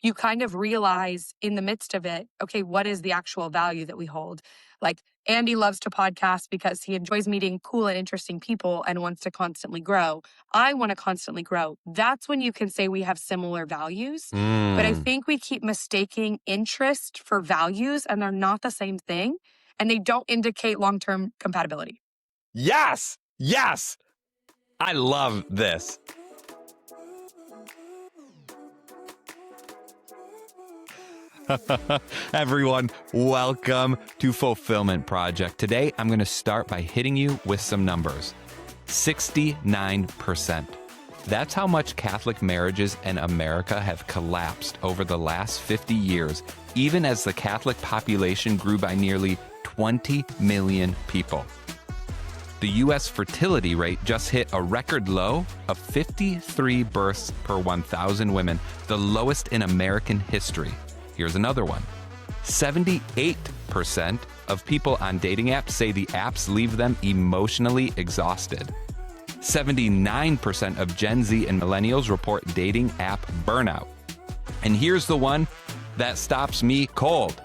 you kind of realize in the midst of it, okay, what is the actual value that we hold? Like Andy loves to podcast because he enjoys meeting cool and interesting people and wants to constantly grow. I want to constantly grow. That's when you can say we have similar values. But I think we keep mistaking interest for values, and they're not the same thing. And they don't indicate long-term compatibility. Yes. Yes. I love this. Everyone, welcome to Fulfillment Project. Today, I'm going to start by hitting you with some numbers. 69%. That's how much Catholic marriages in America have collapsed over the last 50 years, even as the Catholic population grew by nearly 20 million people. The U.S. fertility rate just hit a record low of 53 births per 1,000 women, the lowest in American history. Here's another one. 78% of people on dating apps say the apps leave them emotionally exhausted. 79% of Gen Z and millennials report dating app burnout. And here's the one that stops me cold.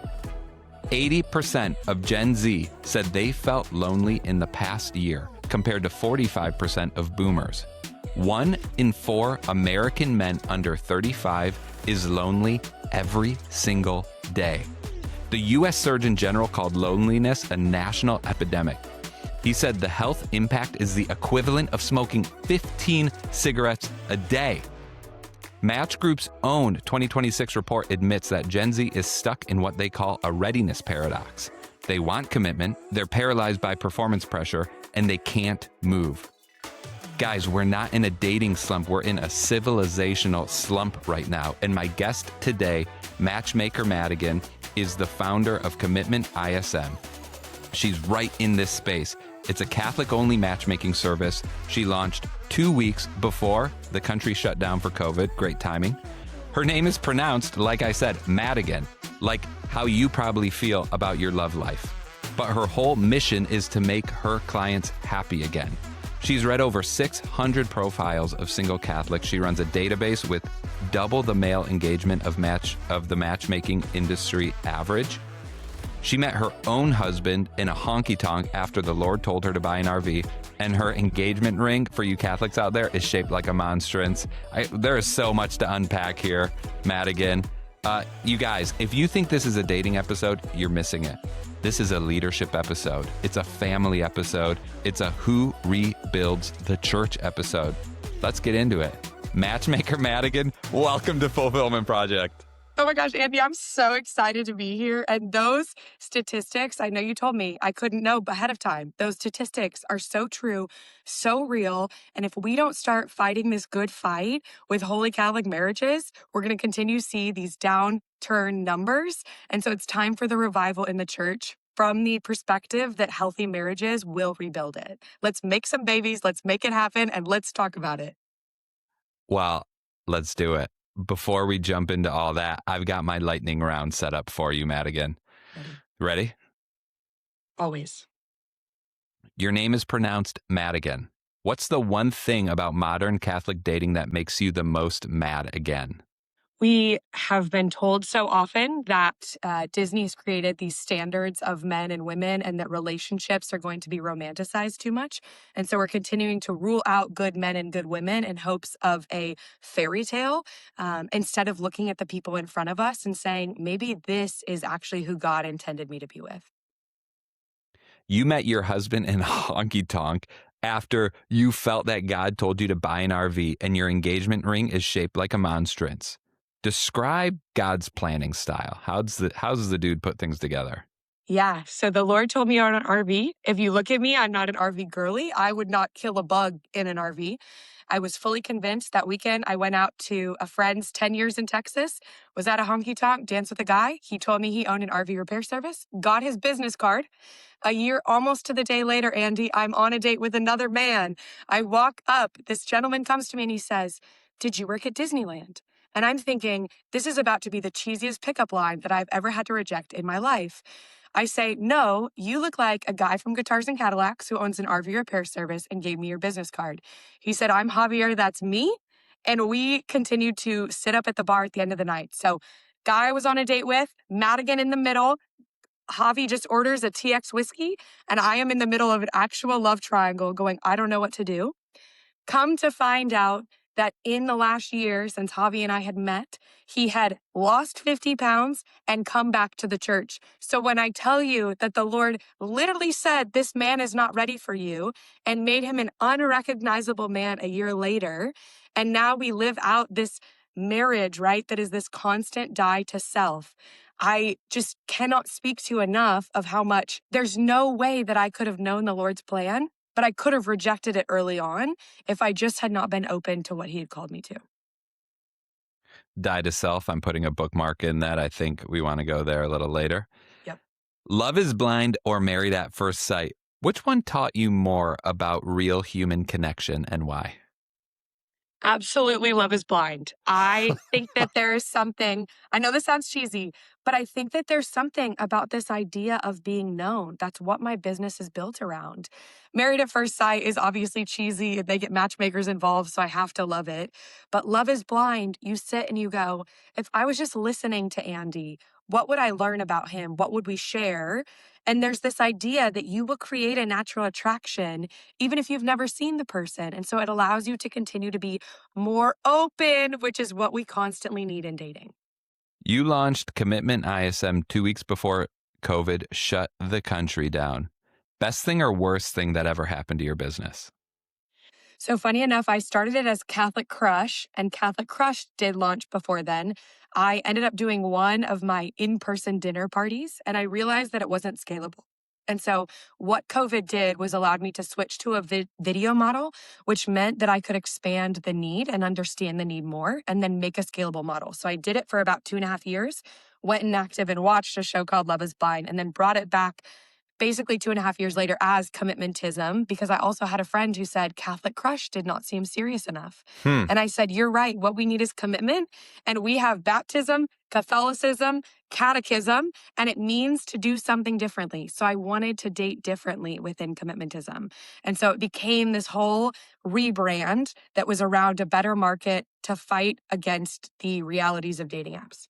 80% of Gen Z said they felt lonely in the past year, compared to 45% of boomers. 1 in 4 American men under 35 is lonely every single day. The U.S. Surgeon General called loneliness a national epidemic. He said the health impact is the equivalent of smoking 15 cigarettes a day. Match Group's own 2026 report admits that Gen Z is stuck in what they call a readiness paradox. They want commitment, they're paralyzed by performance pressure, and they can't move. Guys, we're not in a dating slump, we're in a civilizational slump right now. And my guest today, Matchmaker Madigan, is the founder of Commitment ISM. She's right in this space. It's a Catholic-only matchmaking service. She launched 2 weeks before the country shut down for COVID. Great timing. Her name is pronounced, like I said, Madigan, like how you probably feel about your love life. But her whole mission is to make her clients happy again. She's read over 600 profiles of single Catholics. She runs a database with double the male engagement of the matchmaking industry average. She met her own husband in a honky-tonk after the Lord told her to buy an RV, and her engagement ring, for you Catholics out there, is shaped like a monstrance. There is so much to unpack here, Madigan. You guys, if you think this is a dating episode, you're missing it. This is a leadership episode. It's a family episode. It's a who rebuilds the church episode. Let's get into it. Matchmaker Madigan, welcome to Fulfillment Project. Oh my gosh, Andy, I'm so excited to be here. And those statistics, I know you told me I couldn't know ahead of time. Those statistics are so true, so real. And if we don't start fighting this good fight with Holy Catholic marriages, we're going to continue to see these downturn numbers. And so it's time for the revival in the church from the perspective that healthy marriages will rebuild it. Let's make some babies, let's make it happen, and let's talk about it. Well, let's do it. Before we jump into all that, I've got my lightning round set up for you, Madigan. Ready? Always. Your name is pronounced Madigan. What's the one thing about modern Catholic dating that makes you the most mad again? We have been told so often that Disney has created these standards of men and women and that relationships are going to be romanticized too much. And so we're continuing to rule out good men and good women in hopes of a fairy tale instead of looking at the people in front of us and saying, maybe this is actually who God intended me to be with. You met your husband in a honky-tonk after you felt that God told you to buy an RV and your engagement ring is shaped like a monstrance. Describe God's planning style. How does the dude put things together? Yeah. So the Lord told me on an RV. If you look at me, I'm not an RV girly. I would not kill a bug in an RV. I was fully convinced that weekend. I went out to a friend's 10 years in Texas, was at a honky tonk, danced with a guy. He told me he owned an RV repair service, got his business card. A year, almost to the day later, Andy, I'm on a date with another man. I walk up. This gentleman comes to me and he says, "Did you work at Disneyland?" And I'm thinking, this is about to be the cheesiest pickup line that I've ever had to reject in my life. I say, "No, you look like a guy from Guitars and Cadillacs who owns an RV repair service and gave me your business card." He said, "I'm Javier, that's me. And we continued to sit up at the bar at the end of the night. So, guy I was on a date with, Madigan in the middle, Javi just orders a TX whiskey, and I am in the middle of an actual love triangle going, I don't know what to do. Come to find out that in the last year since Javi and I had met, he had lost 50 pounds and come back to the church. So when I tell you that the Lord literally said, this man is not ready for you, and made him an unrecognizable man a year later, and now we live out this marriage, right? That is this constant die to self. I just cannot speak to enough of how much there's no way that I could have known the Lord's plan, but I could have rejected it early on if I just had not been open to what he had called me to. Die to self. I'm putting a bookmark in that. I think we want to go there a little later. Yep. Love is Blind or Married at First Sight. Which one taught you more about real human connection and why? Absolutely, Love is Blind. I think that there is something, I know this sounds cheesy, but I think that there's something about this idea of being known. That's what my business is built around. Married at First Sight is obviously cheesy. They get matchmakers involved, so I have to love it. But Love is Blind, you sit and you go, if I was just listening to Andy, what would I learn about him? What would we share? And there's this idea that you will create a natural attraction even if you've never seen the person. And so it allows you to continue to be more open, which is what we constantly need in dating. You launched Commitment ISM 2 weeks before COVID shut the country down. Best thing or worst thing that ever happened to your business? So funny enough, I started it as Catholic Crush, and Catholic Crush did launch before then. I ended up doing one of my in-person dinner parties, and I realized that it wasn't scalable. And so what COVID did was allowed me to switch to a video model, which meant that I could expand the need and understand the need more and then make a scalable model. So I did it for about 2.5 years, went inactive and watched a show called Love is Blind, and then brought it back basically 2.5 years later as Commitmentism, because I also had a friend who said Catholic Crush did not seem serious enough. Hmm. And I said, you're right. What we need is commitment. And we have baptism, Catholicism, catechism, and it means to do something differently. So I wanted to date differently within Commitmentism. And so it became this whole rebrand that was around a better market to fight against the realities of dating apps.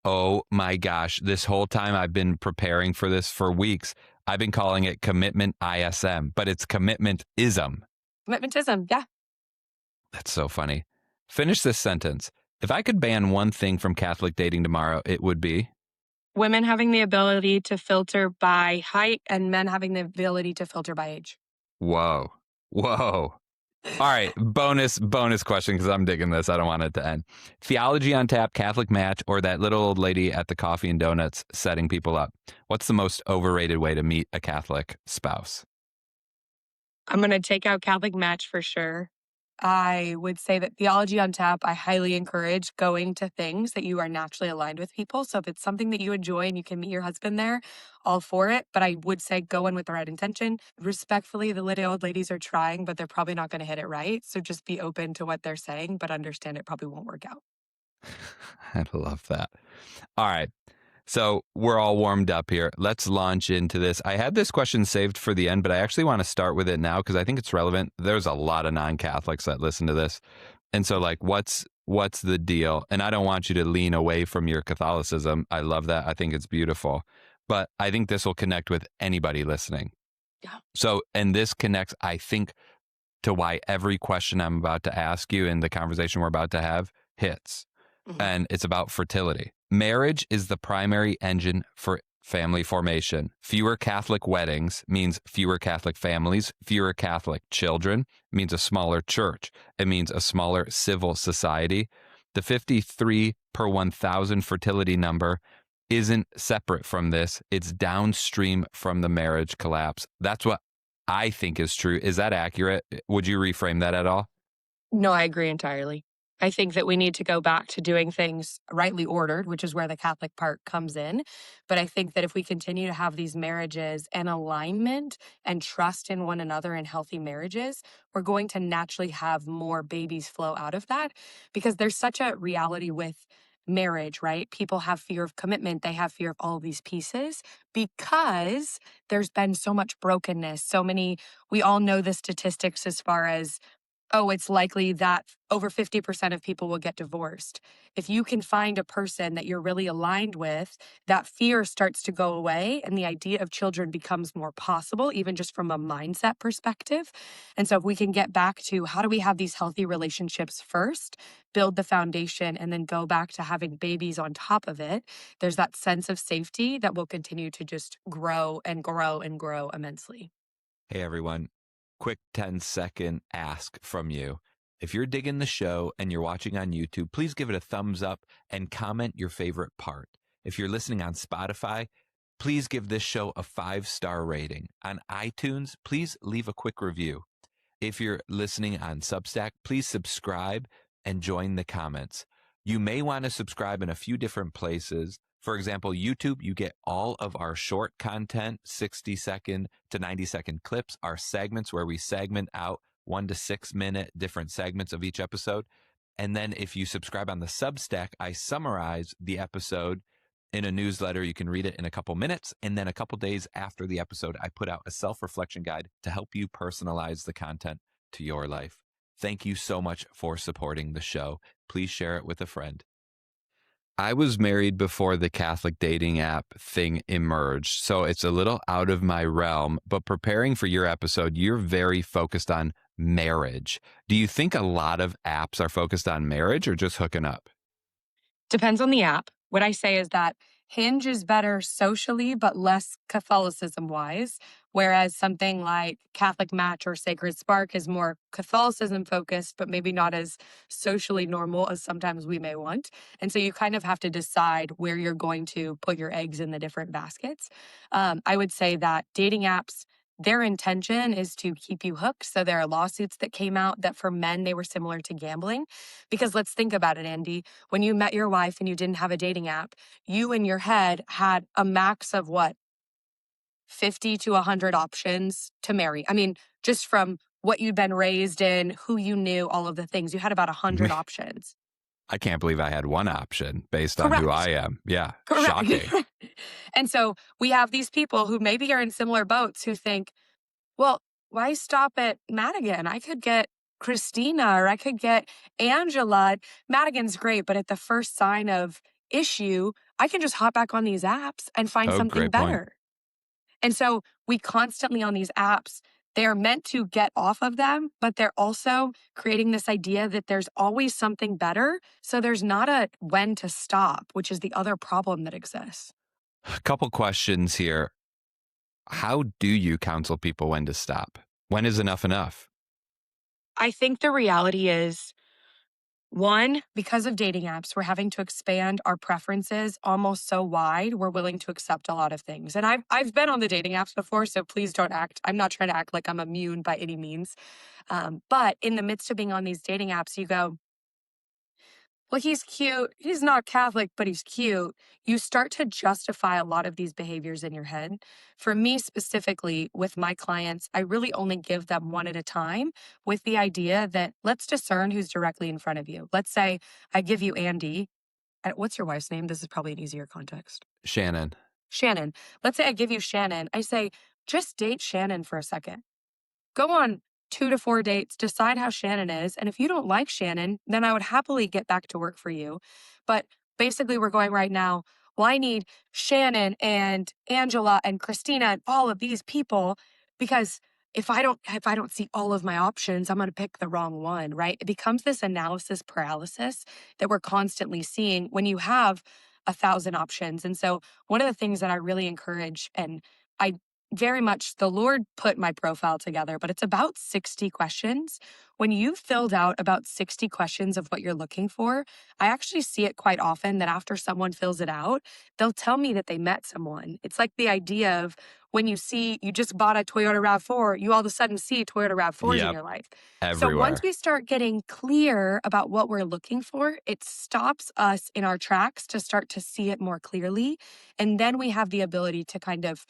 Oh my gosh. This whole time I've been preparing for this for weeks. I've been calling it Commitment ISM, but it's Commitmentism. Commitmentism, yeah. That's so funny. Finish this sentence. If I could ban one thing from Catholic dating tomorrow, it would be Women having the ability to filter by height and men having the ability to filter by age. whoa. Whoa. All right, bonus question because I'm digging this. I don't want it to end. Theology on Tap, Catholic Match, or that little old lady at the coffee and donuts setting people up? What's the most overrated way to meet a Catholic spouse? I'm going to take out Catholic Match for sure. I would say that Theology on Tap, I highly encourage going to things that you are naturally aligned with people. So if it's something that you enjoy and you can meet your husband there, all for it. But I would say go in with the right intention. Respectfully, the little old ladies are trying, but they're probably not going to hit it right. So just be open to what they're saying, but understand it probably won't work out. I love that. All right. So we're all warmed up here. Let's launch into this. I had this question saved for the end, but I actually want to start with it now because I think it's relevant. There's a lot of non-Catholics that listen to this. And so like, what's the deal? And I don't want you to lean away from your Catholicism. I love that. I think it's beautiful. But I think this will connect with anybody listening. Yeah. So, and this connects, I think, to why every question I'm about to ask you in the conversation we're about to have hits. Mhm. And it's about fertility. Marriage is the primary engine for family formation. Fewer Catholic weddings means fewer Catholic families, fewer Catholic children means a smaller church. It means a smaller civil society. The 53 per 1,000 fertility number isn't separate from this. It's downstream from the marriage collapse. That's what I think is true. Is that accurate? Would you reframe that at all? No, I agree entirely. I think that we need to go back to doing things rightly ordered, which is where the Catholic part comes in. But I think that if we continue to have these marriages and alignment and trust in one another in healthy marriages, we're going to naturally have more babies flow out of that because there's such a reality with marriage, right? People have fear of commitment. They have fear of all of these pieces because there's been so much brokenness. So many, we all know the statistics as far as oh, it's likely that over 50% of people will get divorced. If you can find a person that you're really aligned with, that fear starts to go away and the idea of children becomes more possible, even just from a mindset perspective. And so, if we can get back to how do we have these healthy relationships first, build the foundation, and then go back to having babies on top of it, there's that sense of safety that will continue to just grow and grow and grow immensely. Hey, everyone. Quick 10-second ask from you. If you're digging the show and you're watching on YouTube, please give it a thumbs up and comment your favorite part. If you're listening on Spotify, please give this show a 5-star rating. On iTunes, please leave a quick review. If you're listening on Substack, please subscribe and join the comments. You may want to subscribe in a few different places. For example, YouTube, you get all of our short content, 60-second to 90-second clips, our segments where we segment out 1 to 6 minute different segments of each episode. And then if you subscribe on the Substack, I summarize the episode in a newsletter. You can read it in a couple minutes. And then a couple days after the episode, I put out a self-reflection guide to help you personalize the content to your life. Thank you so much for supporting the show. Please share it with a friend. I was married before the Catholic dating app thing emerged, so it's a little out of my realm. But preparing for your episode, you're very focused on marriage. Do you think a lot of apps are focused on marriage or just hooking up? Depends on the app. What I say is that Hinge is better socially, but less Catholicism wise, whereas something like Catholic Match or Sacred Spark is more Catholicism focused, but maybe not as socially normal as sometimes we may want. And so you kind of have to decide where you're going to put your eggs in the different baskets. I would say that dating apps, their intention is to keep you hooked. So there are lawsuits that came out that for men, they were similar to gambling. Because let's think about it, Andy. When you met your wife and you didn't have a dating app, you in your head had a max of what, 50 to 100 options to marry. I mean, just from what you'd been raised in, who you knew, all of the things, you had about 100 options. I can't believe I had one option based on who Correct. I am. Yeah, Correct. shocking. And so we have these people who maybe are in similar boats who think, well, why stop at Madigan? I could get Christina or I could get Angela. Madigan's great, but at the first sign of issue, I can just hop back on these apps and find Oh, something great point. better. And so we constantly on these apps, they are meant to get off of them, but they're also creating this idea that there's always something better. So there's not a when to stop, which is the other problem that exists. A couple questions here. How do you counsel people when to stop? When is enough enough? I think the reality is, one, because of dating apps, we're having to expand our preferences almost so wide, we're willing to accept a lot of things. And I've been on the dating apps before, so please don't I'm not trying to act like I'm immune by any means. But in the midst of being on these dating apps, you go, well, he's cute. He's not Catholic, but he's cute. You start to justify a lot of these behaviors in your head. For me specifically, with my clients, I really only give them one at a time with the idea that let's discern who's directly in front of you. Let's say I give you Andy. What's your wife's name? This is probably an easier context. Shannon. Shannon. Let's say I give you Shannon. I say, just date Shannon for a second. Go on 2 to 4 dates, decide how Shannon is. And if you don't like Shannon, then I would happily get back to work for you. But basically, we're going right now, well, I need Shannon and Angela and Christina and all of these people because if I don't see all of my options, I'm going to pick the wrong one, right? It becomes this analysis paralysis that we're constantly seeing when you have 1,000 options. And so one of the things that I really encourage, and I very much, the Lord put my profile together, but it's about 60 questions. When you've filled out about 60 questions of what you're looking for, I actually see it quite often that after someone fills it out, they'll tell me that they met someone. It's like the idea of when you just bought a Toyota RAV4, you all of a sudden see Toyota RAV4s in Yep. your life. Everywhere. So once we start getting clear about what we're looking for, it stops us in our tracks to start to see it more clearly. And then we have the ability to kind of,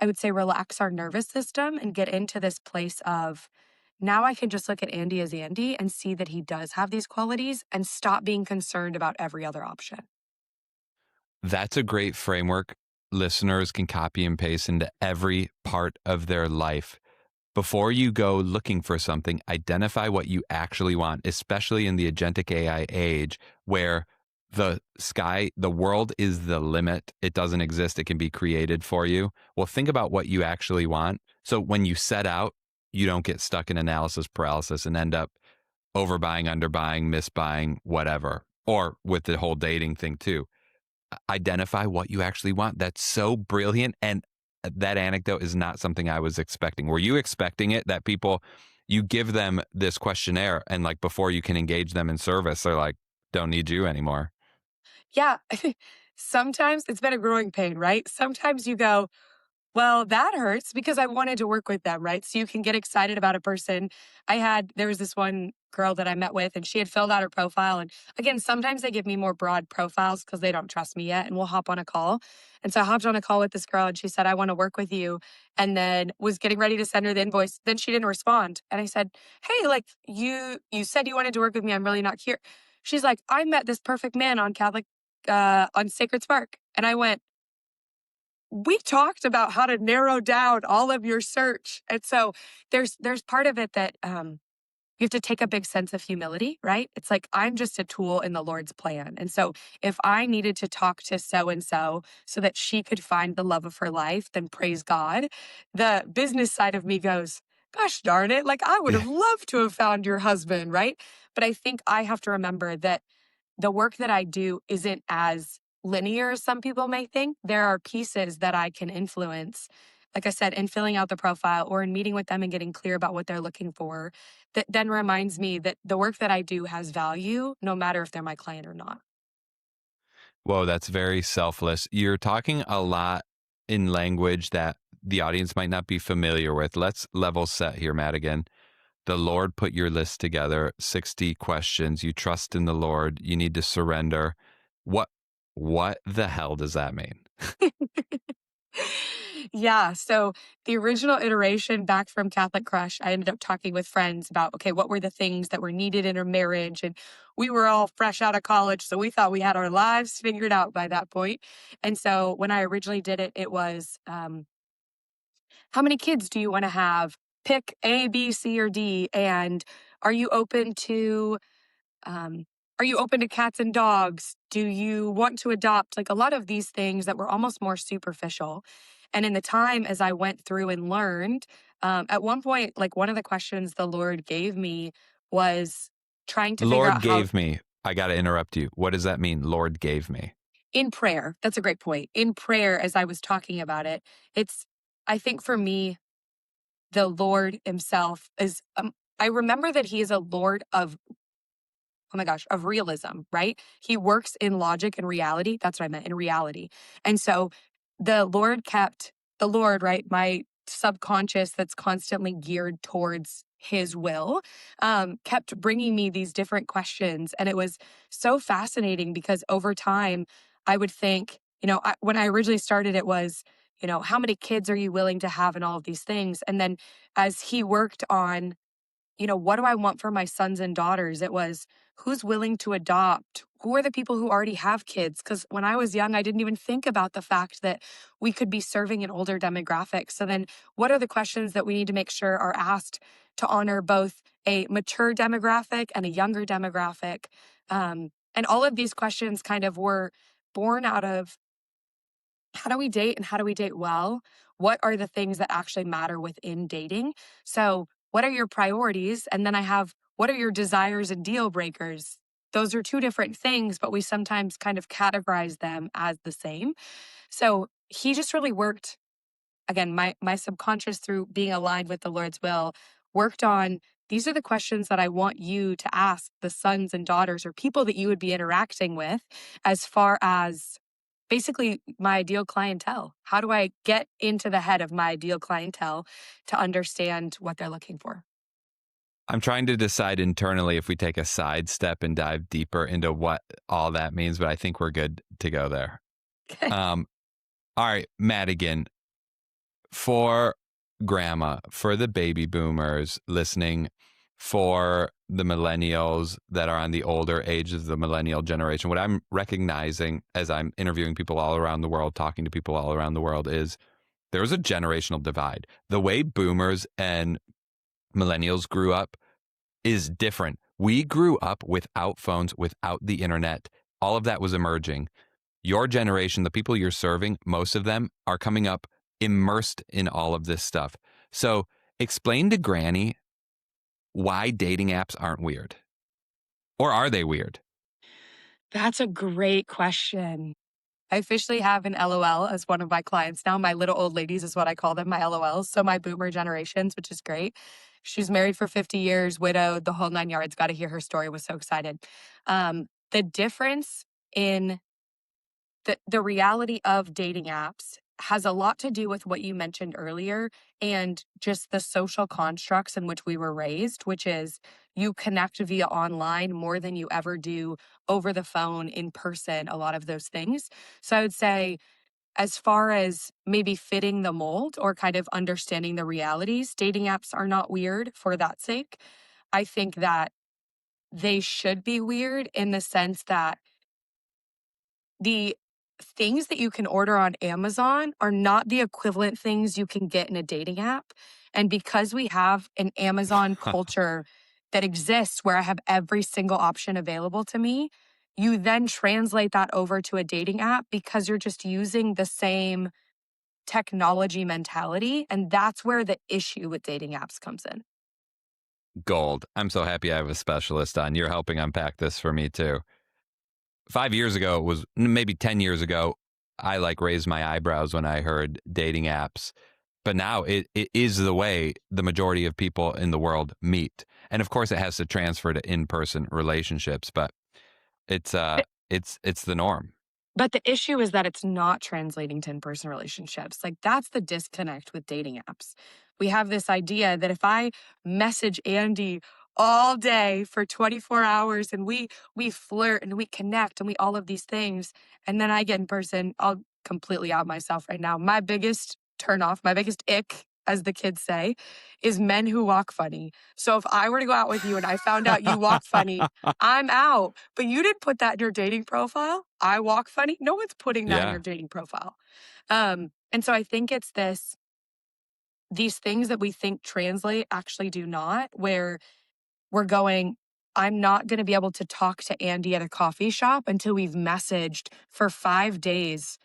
I would say, relax our nervous system and get into this place of now I can just look at Andy as Andy and see that he does have these qualities and stop being concerned about every other option. That's a great framework listeners can copy and paste into every part of their life. before you go looking for something, identify what you actually want, especially in the agentic AI age where the world is the limit. It doesn't exist. It can be created for you. Well, think about what you actually want. So when you set out, you don't get stuck in analysis paralysis and end up overbuying, underbuying, misbuying, whatever. Or with the whole dating thing too. Identify what you actually want. That's so brilliant. And that anecdote is not something I was expecting. Were you expecting it that people, you give them this questionnaire and like before you can engage them in service, they're like, don't need you anymore? Yeah. Sometimes it's been a growing pain, right? Sometimes you go, well, that hurts because I wanted to work with them, right? So you can get excited about a person. There was this one girl that I met with, and she had filled out her profile. And again, sometimes they give me more broad profiles because they don't trust me yet, and we'll hop on a call. And so I hopped on a call with this girl, and she said, I want to work with you. And then was getting ready to send her the invoice. Then she didn't respond. And I said, hey, like you said you wanted to work with me. I'm really not here. She's like, I met this perfect man on on Sacred Spark. And I went, we talked about how to narrow down all of your search. And so there's part of it that you have to take a big sense of humility, right? It's like, I'm just a tool in the Lord's plan. And so if I needed to talk to so and so that she could find the love of her life, then praise God. The business side of me goes, gosh darn it, like I would Yeah. have loved to have found your husband, right? But I think I have to remember that the work that I do isn't as linear as some people may think. There are pieces that I can influence, like I said, in filling out the profile or in meeting with them and getting clear about what they're looking for. That then reminds me that the work that I do has value, no matter if they're my client or not. Whoa, that's very selfless. You're talking a lot in language that the audience might not be familiar with. Let's level set here, Madigan. The Lord put your list together, 60 questions. You trust in the Lord. You need to surrender. What what the hell does that mean? Yeah. So the original iteration back from Catholic Crush, I ended up talking with friends about, okay, what were the things that were needed in a marriage? And we were all fresh out of college. So we thought we had our lives figured out by that point. And so when I originally did it, it was, how many kids do you want to have? Pick A, B, C, or D. And are you open to um, are you open to cats and dogs? Do you want to adopt? Like a lot of these things that were almost more superficial. And in the time as I went through and learned, at one point, like one of the questions the Lord gave me was trying to figure Lord out how gave me. I got to interrupt you. What does that mean? Lord gave me. in prayer, that's a great point. In prayer, as I was talking about it, I think for me, the Lord himself is, I remember that he is a Lord of oh my gosh, of realism, right? He works in logic and reality. That's what I meant, in reality. And so the Lord, right? My subconscious that's constantly geared towards his will, kept bringing me these different questions. And it was so fascinating because over time, I would think, when I originally started, it was, how many kids are you willing to have and all of these things? And then as he worked on what do I want for my sons and daughters? It was who's willing to adopt? Who are the people who already have kids? Because when I was young, I didn't even think about the fact that we could be serving an older demographic. So then, what are the questions that we need to make sure are asked to honor both a mature demographic and a younger demographic? And all of these questions kind of were born out of how do we date and how do we date well? What are the things that actually matter within dating? So, what are your priorities? And then I have, what are your desires and deal breakers? Those are two different things, but we sometimes kind of categorize them as the same. So, he just really worked, again, my subconscious through being aligned with the Lord's will, worked on these are the questions that I want you to ask the sons and daughters or people that you would be interacting with as far as basically my ideal clientele. How do I get into the head of my ideal clientele to understand what they're looking for? I'm trying to decide internally if we take a side step and dive deeper into what all that means, but I think we're good to go there. Okay. All right, Madigan, for grandma, for the baby boomers listening, for the millennials that are on the older age of the millennial generation, what I'm recognizing as I'm interviewing people all around the world, talking to people all around the world is There was a generational divide. The way boomers and millennials grew up is different. We grew up without phones, without the internet. All of that was emerging. Your generation, the people you're serving, most of them are coming up immersed in all of this stuff. So explain to Granny why dating apps aren't weird. Or are they weird? That's a great question. I officially have an LOL as one of my clients now. My little old ladies is what I call them, my LOLs. So my boomer generations, which is great. She's married for 50 years, widowed, the whole nine yards. Got to hear her story. Was so excited. The difference in the reality of dating apps has a lot to do with what you mentioned earlier and just the social constructs in which we were raised, which is you connect via online more than you ever do over the phone, in person, a lot of those things. So I would say, as far as maybe fitting the mold or kind of understanding the realities, dating apps are not weird for that sake. I think that they should be weird in the sense that the things that you can order on Amazon are not the equivalent things you can get in a dating app. And because we have an Amazon culture that exists where I have every single option available to me, you then translate that over to a dating app because you're just using the same technology mentality. And that's where the issue with dating apps comes in. Gold. I'm so happy I have a specialist on. You're helping unpack this for me too. 5 years ago, it was maybe 10 years ago, I raised my eyebrows when I heard dating apps. But now it is the way the majority of people in the world meet. And of course it has to transfer to in-person relationships, but it's it's the norm. But the issue is that it's not translating to in-person relationships. That's the disconnect with dating apps. We have this idea that if I message Andy all day for 24 hours and we flirt and we connect and we all of these things, and then I get in person, I'll completely out myself right now. My biggest turn off, my biggest ick, as the kids say, is men who walk funny. So if I were to go out with you and I found out you walk funny, I'm out. But you didn't put that in your dating profile. I walk funny. No one's putting that in Yeah. your dating profile. And so I think it's these things that we think translate actually do not, where we're going, I'm not going to be able to talk to Andy at a coffee shop until we've messaged for 5 days.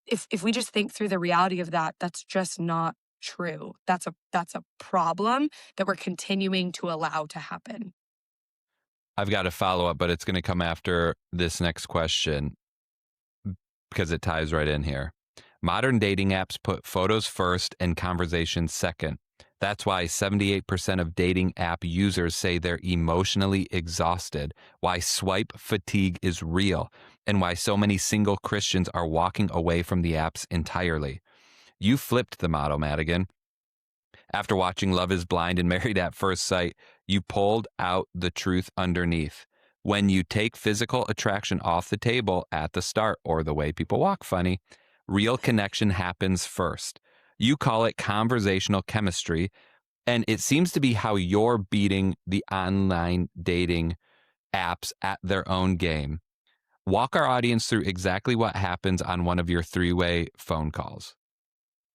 If we just think through the reality of that, that's just not true. That's a problem that we're continuing to allow to happen. I've got a follow up, but it's going to come after this next question because it ties right in here. Modern dating apps put photos first and conversations second. That's why 78% of dating app users say they're emotionally exhausted, why swipe fatigue is real, and why so many single Christians are walking away from the apps entirely. You flipped the model, Madigan. After watching Love is Blind and Married at First Sight, you pulled out the truth underneath. When you take physical attraction off the table at the start, or the way people walk funny, real connection happens first. You call it conversational chemistry, and it seems to be how you're beating the online dating apps at their own game. Walk our audience through exactly what happens on one of your three-way phone calls.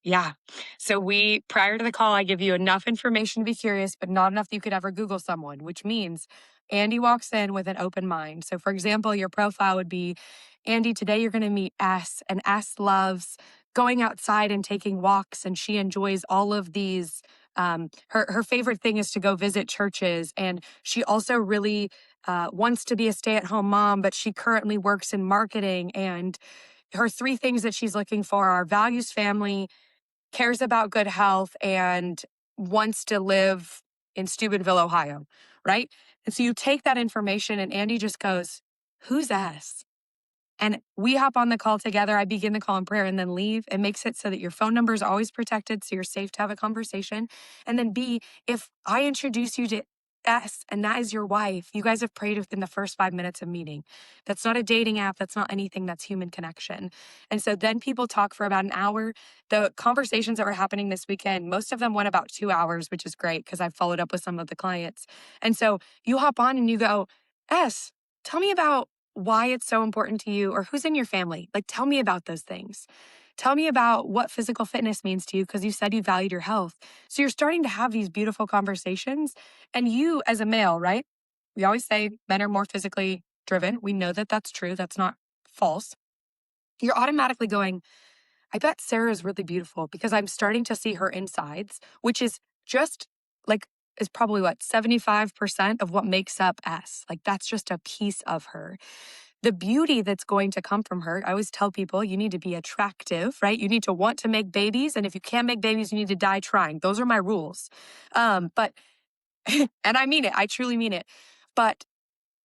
Yeah. So prior to the call, I give you enough information to be curious, but not enough that you could ever Google someone, which means Andy walks in with an open mind. So for example, your profile would be, Andy, today you're going to meet S, and S loves going outside and taking walks, and she enjoys all of these. Her favorite thing is to go visit churches, and she also really wants to be a stay-at-home mom, but she currently works in marketing, and her three things that she's looking for are values family, cares about good health, and wants to live in Steubenville, Ohio, right? And so you take that information and Andy just goes, who's S? And we hop on the call together. I begin the call in prayer and then leave. It makes it so that your phone number is always protected, so you're safe to have a conversation. And then B, if I introduce you to S and that is your wife, you guys have prayed within the first 5 minutes of meeting. That's not a dating app. That's not anything. That's human connection. And so then people talk for about an hour. The conversations that were happening this weekend, most of them went about 2 hours, which is great because I followed up with some of the clients. And so you hop on and you go, S, tell me about why it's so important to you, or who's in your family. Tell me about those things. Tell me about what physical fitness means to you because you said you valued your health. So you're starting to have these beautiful conversations. And you, as a male, right? We always say men are more physically driven. We know that that's true. That's not false. You're automatically going, I bet Sarah is really beautiful because I'm starting to see her insides, which is just like, is probably what, 75% of what makes up S. Like, that's just a piece of her. The beauty that's going to come from her, I always tell people you need to be attractive, right? You need to want to make babies. And if you can't make babies, you need to die trying. Those are my rules. But, and I mean it, I truly mean it. But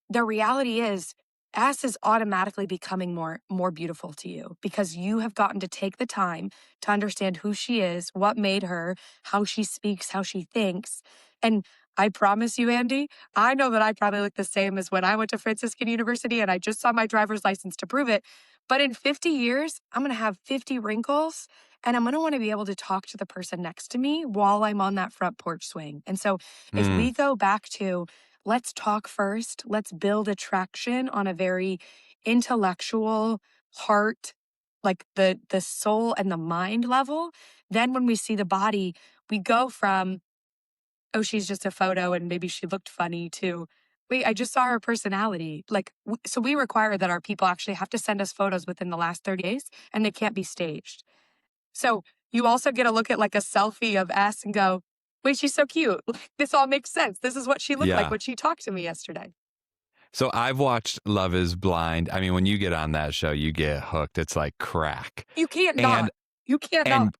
the reality is, S is automatically becoming more beautiful to you because you have gotten to take the time to understand who she is, what made her, how she speaks, how she thinks. And I promise you, Andy, I know that I probably look the same as when I went to Franciscan University and I just saw my driver's license to prove it. But in 50 years, I'm going to have 50 wrinkles and I'm going to want to be able to talk to the person next to me while I'm on that front porch swing. And so if Mm. we go back to, let's talk first. Let's build attraction on a very intellectual, heart, like the soul and the mind level. Then when we see the body, we go from, oh, she's just a photo and maybe she looked funny to, wait, I just saw her personality. Like, so we require that our people actually have to send us photos within the last 30 days and they can't be staged. So you also get to look at like a selfie of S and go, wait, she's so cute. This all makes sense. This is what she looked like Yeah. when she talked to me yesterday. So I've watched Love is Blind. I mean, when you get on that show, you get hooked. It's like crack. You can't And not. You can't not. and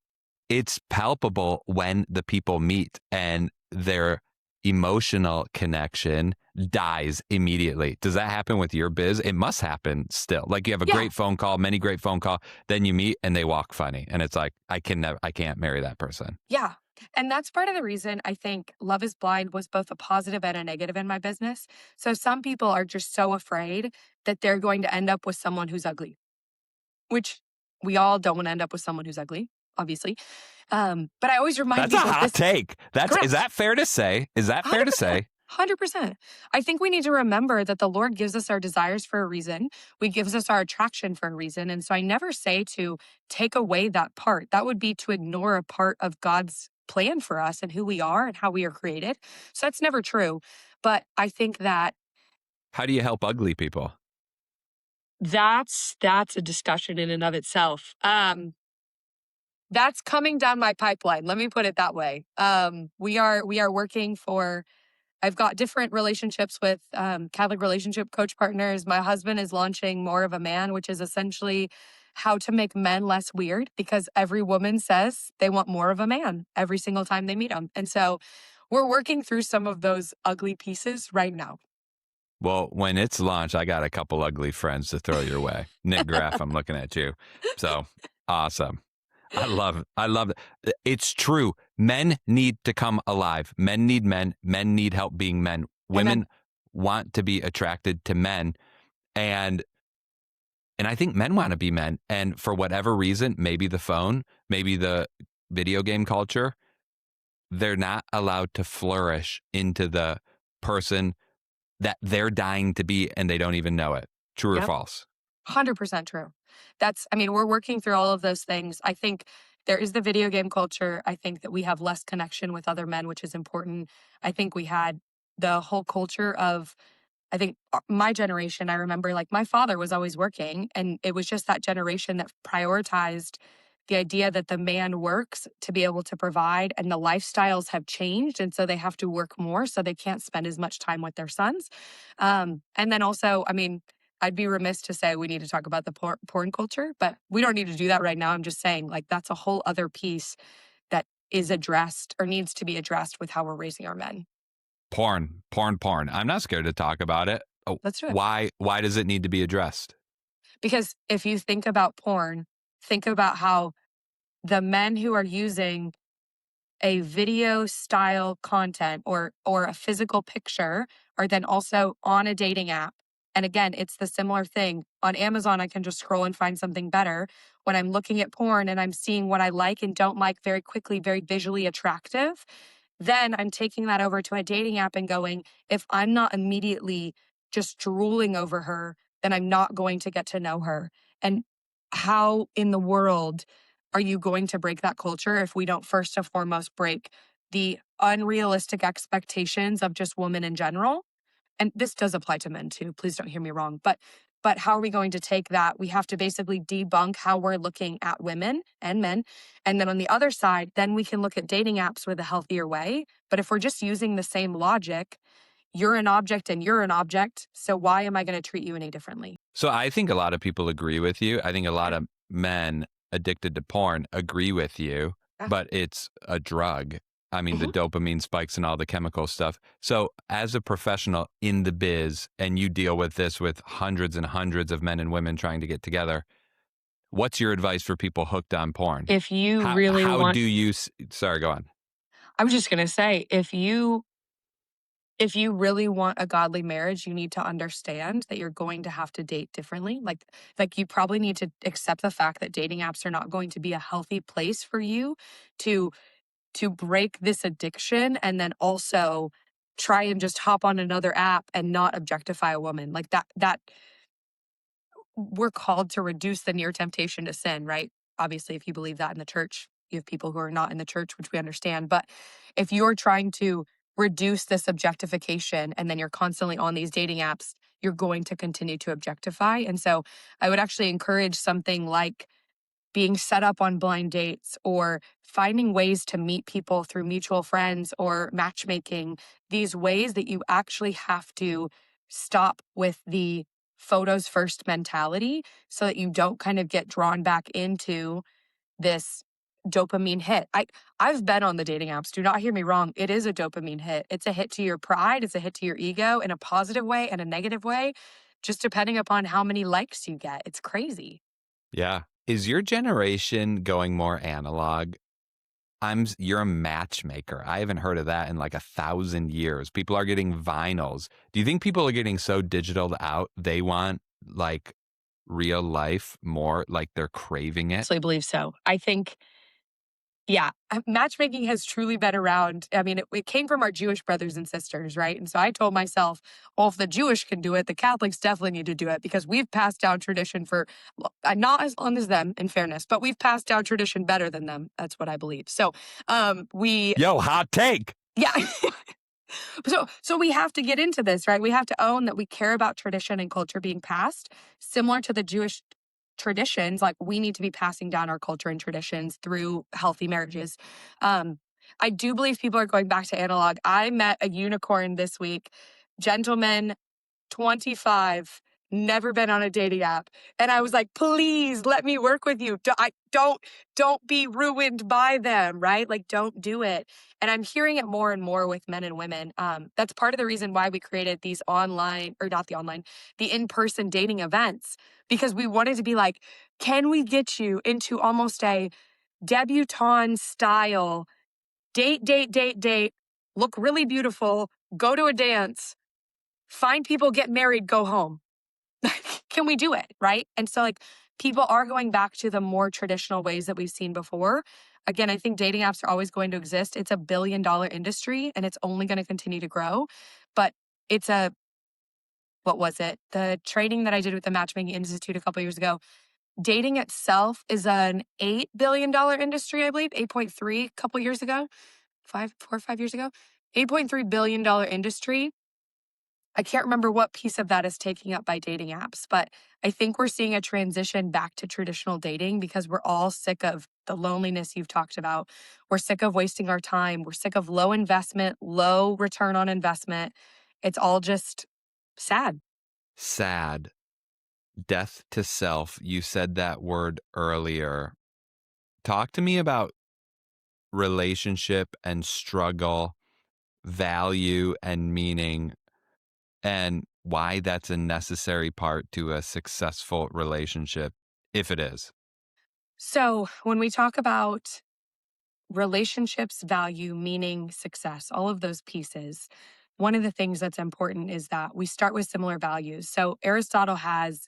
it's palpable when the people meet and their emotional connection dies immediately. Does that happen with your biz? It must happen still. Like you have a Yeah. great phone call, many great phone call, then you meet and they walk funny. And it's like, I can't marry that person. Yeah. And that's part of the reason I think Love is Blind was both a positive and a negative in my business. So some people are just so afraid that they're going to end up with someone who's ugly, which we all don't want to end up with someone who's ugly, obviously. But I always remind That's a people hot this. take. Is Correct. that fair to say? Is that fair to 100%. say? 100%. I think we need to remember that the Lord gives us our desires for a reason. We gives us our attraction for a reason. And so I never say to take away that part. That would be to ignore a part of God's plan for us and who we are and how we are created. So that's never true. But I think that How do you help ugly people? that's a discussion in and of itself. That's coming down my pipeline. Let me put it that way. We are working for. I've got different relationships with Catholic relationship coach partners. My husband is launching More of a Man, which is essentially how to make men less weird because every woman says they want more of a man every single time they meet them. And so we're working through some of those ugly pieces right now. Well, when it's launched, I got a couple ugly friends to throw your way. Nick Graff, I'm looking at you. So awesome. I love it. It's true. Men need to come alive. Men need men. Men need help being men. Women Amen. want to be attracted to men. And I think men want to be men. And for whatever reason, maybe the phone, maybe the video game culture, they're not allowed to flourish into the person that they're dying to be and they don't even know it. True or Yep. false? 100% true. We're working through all of those things. I think there is the video game culture. I think that we have less connection with other men, which is important. I think we had the whole culture of, I think my generation, I remember like my father was always working and it was just that generation that prioritized the idea that the man works to be able to provide and the lifestyles have changed. And so they have to work more. So they can't spend as much time with their sons. And then also, I'd be remiss to say we need to talk about the porn culture, but we don't need to do that right now. I'm just saying like that's a whole other piece that is addressed or needs to be addressed with how we're raising our men. Porn. I'm not scared to talk about it. Oh, Let's do it. why does it need to be addressed? Because if you think about porn, think about how the men who are using a video style content or a physical picture are then also on a dating app. And again, it's the similar thing. On Amazon, I can just scroll and find something better. When I'm looking at porn and I'm seeing what I like and don't like very quickly, very visually attractive, then I'm taking that over to a dating app and going, if I'm not immediately just drooling over her, then I'm not going to get to know her. And how in the world are you going to break that culture if we don't first and foremost break the unrealistic expectations of just women in general? And this does apply to men too. Please don't hear me wrong. But how are we going to take that? We have to basically debunk how we're looking at women and men. And then on the other side, then we can look at dating apps with a healthier way. But if we're just using the same logic, you're an object and you're an object. So why am I going to treat you any differently? So I think a lot of people agree with you. I think a lot of men addicted to porn agree with you, Yeah. but it's a drug. I mean, the dopamine spikes and all the chemical stuff. So as a professional in the biz, and you deal with this with hundreds and hundreds of men and women trying to get together, what's your advice for people hooked on porn? If you How really how want, do you sorry, go on. I was just going to say, if you really want a godly marriage, you need to understand that you're going to have to date differently. Like you probably need to accept the fact that dating apps are not going to be a healthy place for you to break this addiction and then also try and just hop on another app and not objectify a woman. Like that we're called to reduce the near temptation to sin, right? Obviously, if you believe that in the church, you have people who are not in the church, which we understand. But if you're trying to reduce this objectification and then you're constantly on these dating apps, you're going to continue to objectify. And so I would actually encourage something like being set up on blind dates or finding ways to meet people through mutual friends or matchmaking, these ways that you actually have to stop with the photos first mentality so that you don't kind of get drawn back into this dopamine hit. I've been on the dating apps. Do not hear me wrong. It is a dopamine hit. It's a hit to your pride, it's a hit to your ego in a positive way and a negative way, just depending upon how many likes you get. It's crazy. Yeah. Is your generation going more analog? You're a matchmaker. I haven't heard of that in like 1,000 years. People are getting vinyls. Do you think people are getting so digitaled out they want like real life more, like they're craving it? I believe so. I think, yeah, matchmaking has truly been around. I mean, it came from our Jewish brothers and sisters, right? And so I told myself, well, if the Jewish can do it, the Catholics definitely need to do it because we've passed down tradition for not as long as them, in fairness, but we've passed down tradition better than them. That's what I believe. So, we, Yo, hot take. yeah. So we have to get into this, right? We have to own that we care about tradition and culture being passed, similar to the Jewish traditions. Like we need to be passing down our culture and traditions through healthy marriages. I do believe people are going back to analog. I met a unicorn this week, gentleman, 25, never been on a dating app. And I was like, please let me work with you. Don't be ruined by them, right? Like, don't do it. And I'm hearing it more and more with men and women. That's part of the reason why we created these online, or not the online, the in-person dating events, because we wanted to be like, can we get you into almost a debutante style date, look really beautiful, go to a dance, find people, get married, go home. Can we do it? Right. And so, like, people are going back to the more traditional ways that we've seen before. Again, I think dating apps are always going to exist. It's $1 billion industry and it's only going to continue to grow. But it's what was it? The training that I did with the Matchmaking Institute a couple years ago, dating itself is an $8 billion industry, I believe, 8.3 a couple years ago, 4 or 5 years ago, $8.3 billion industry. I can't remember what piece of that is taken up by dating apps, but I think we're seeing a transition back to traditional dating because we're all sick of the loneliness you've talked about. We're sick of wasting our time. We're sick of low investment, low return on investment. It's all just sad. Sad. Death to self. You said that word earlier. Talk to me about relationship and struggle, value and meaning, and why that's a necessary part to a successful relationship, if it is. So when we talk about relationships, value, meaning, success, all of those pieces, one of the things that's important is that we start with similar values. So Aristotle has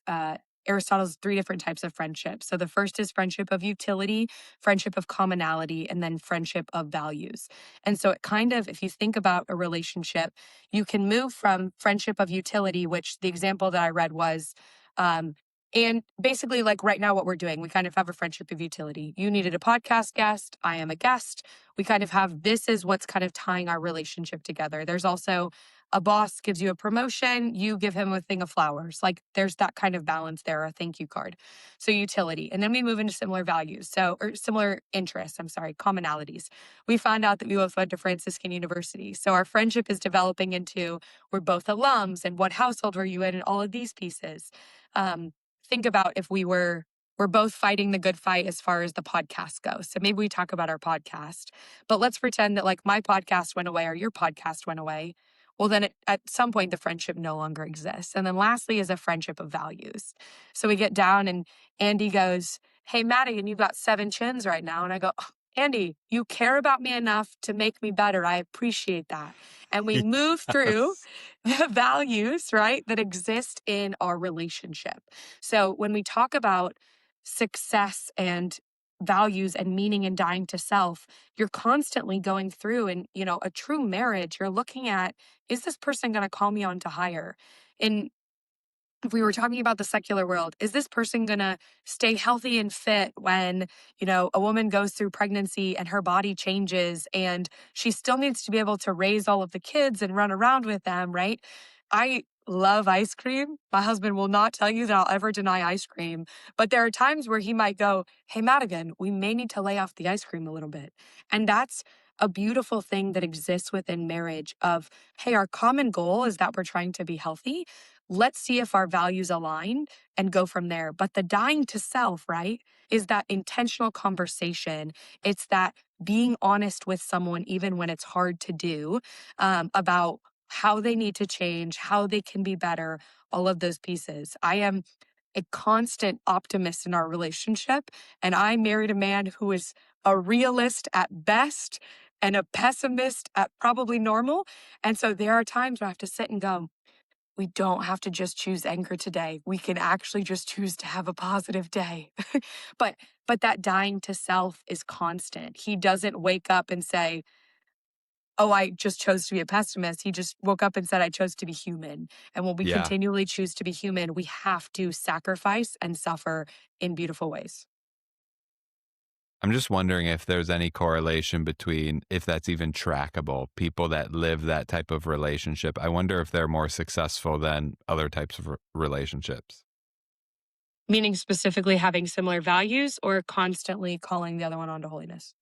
Aristotle's 3 different types of friendship. So the first is friendship of utility, friendship of commonality, and then friendship of values. And so it kind of, if you think about a relationship, you can move from friendship of utility, which the example that I read was, And basically, like right now, what we're doing, we kind of have a friendship of utility. You needed a podcast guest. I am a guest. We kind of have this is what's kind of tying our relationship together. There's also a boss gives you a promotion, you give him a thing of flowers. Like there's that kind of balance there, a thank you card. So utility. And then we move into similar values. So, or similar interests, I'm sorry, commonalities. We found out that we both went to Franciscan University. So our friendship is developing into we're both alums and what household were you in and all of these pieces. Um, think about if we're both fighting the good fight as far as the podcast goes. So maybe we talk about our podcast, but let's pretend that like my podcast went away or your podcast went away. Well, then at some point, the friendship no longer exists. And then lastly is a friendship of values. So we get down and Andy goes, "Hey, Madigan, you've got 7 chins right now." And I go, "Oh, Andy, you care about me enough to make me better. I appreciate that." And we move through Yes. the values, right, that exist in our relationship. So when we talk about success and values and meaning and dying to self, you're constantly going through and, a true marriage, you're looking at, is this person going to call me on to higher? In if we were talking about the secular world, is this person going to stay healthy and fit when, a woman goes through pregnancy and her body changes and she still needs to be able to raise all of the kids and run around with them, right? I love ice cream. My husband will not tell you that I'll ever deny ice cream, but there are times where he might go, "Hey, Madigan, we may need to lay off the ice cream a little bit." And that's a beautiful thing that exists within marriage of, hey, our common goal is that we're trying to be healthy. Let's see if our values align and go from there. But the dying to self, right, is that intentional conversation. It's that being honest with someone, even when it's hard to do, about how they need to change, how they can be better, all of those pieces. I am a constant optimist in our relationship, and I married a man who is a realist at best and a pessimist at probably normal. And so there are times where I have to sit and go, we don't have to just choose anger today. We can actually just choose to have a positive day. but but that dying to self is constant. He doesn't wake up and say, "Oh, I just chose to be a pessimist." He just woke up and said, "I chose to be human." And when we Yeah. continually choose to be human, we have to sacrifice and suffer in beautiful ways. I'm just wondering if there's any correlation between, if that's even trackable, people that live that type of relationship. I wonder if they're more successful than other types of relationships. Meaning specifically having similar values or constantly calling the other one on to holiness.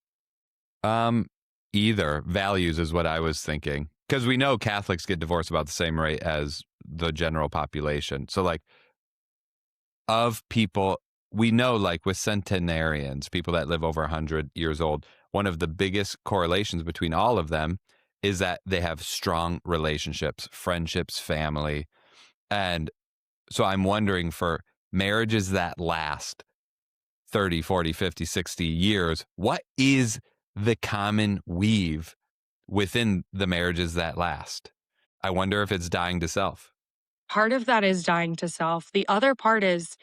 Um, Either values is what I was thinking. Because we know Catholics get divorced about the same rate as the general population. So, like, of people, we know, like, with centenarians, people that live over 100 years old, one of the biggest correlations between all of them is that they have strong relationships, friendships, family. And so I'm wondering, for marriages that last 30, 40, 50, 60 years, what is the common weave within the marriages that last? I wonder if it's dying to self. Part of that is dying to self. The other part is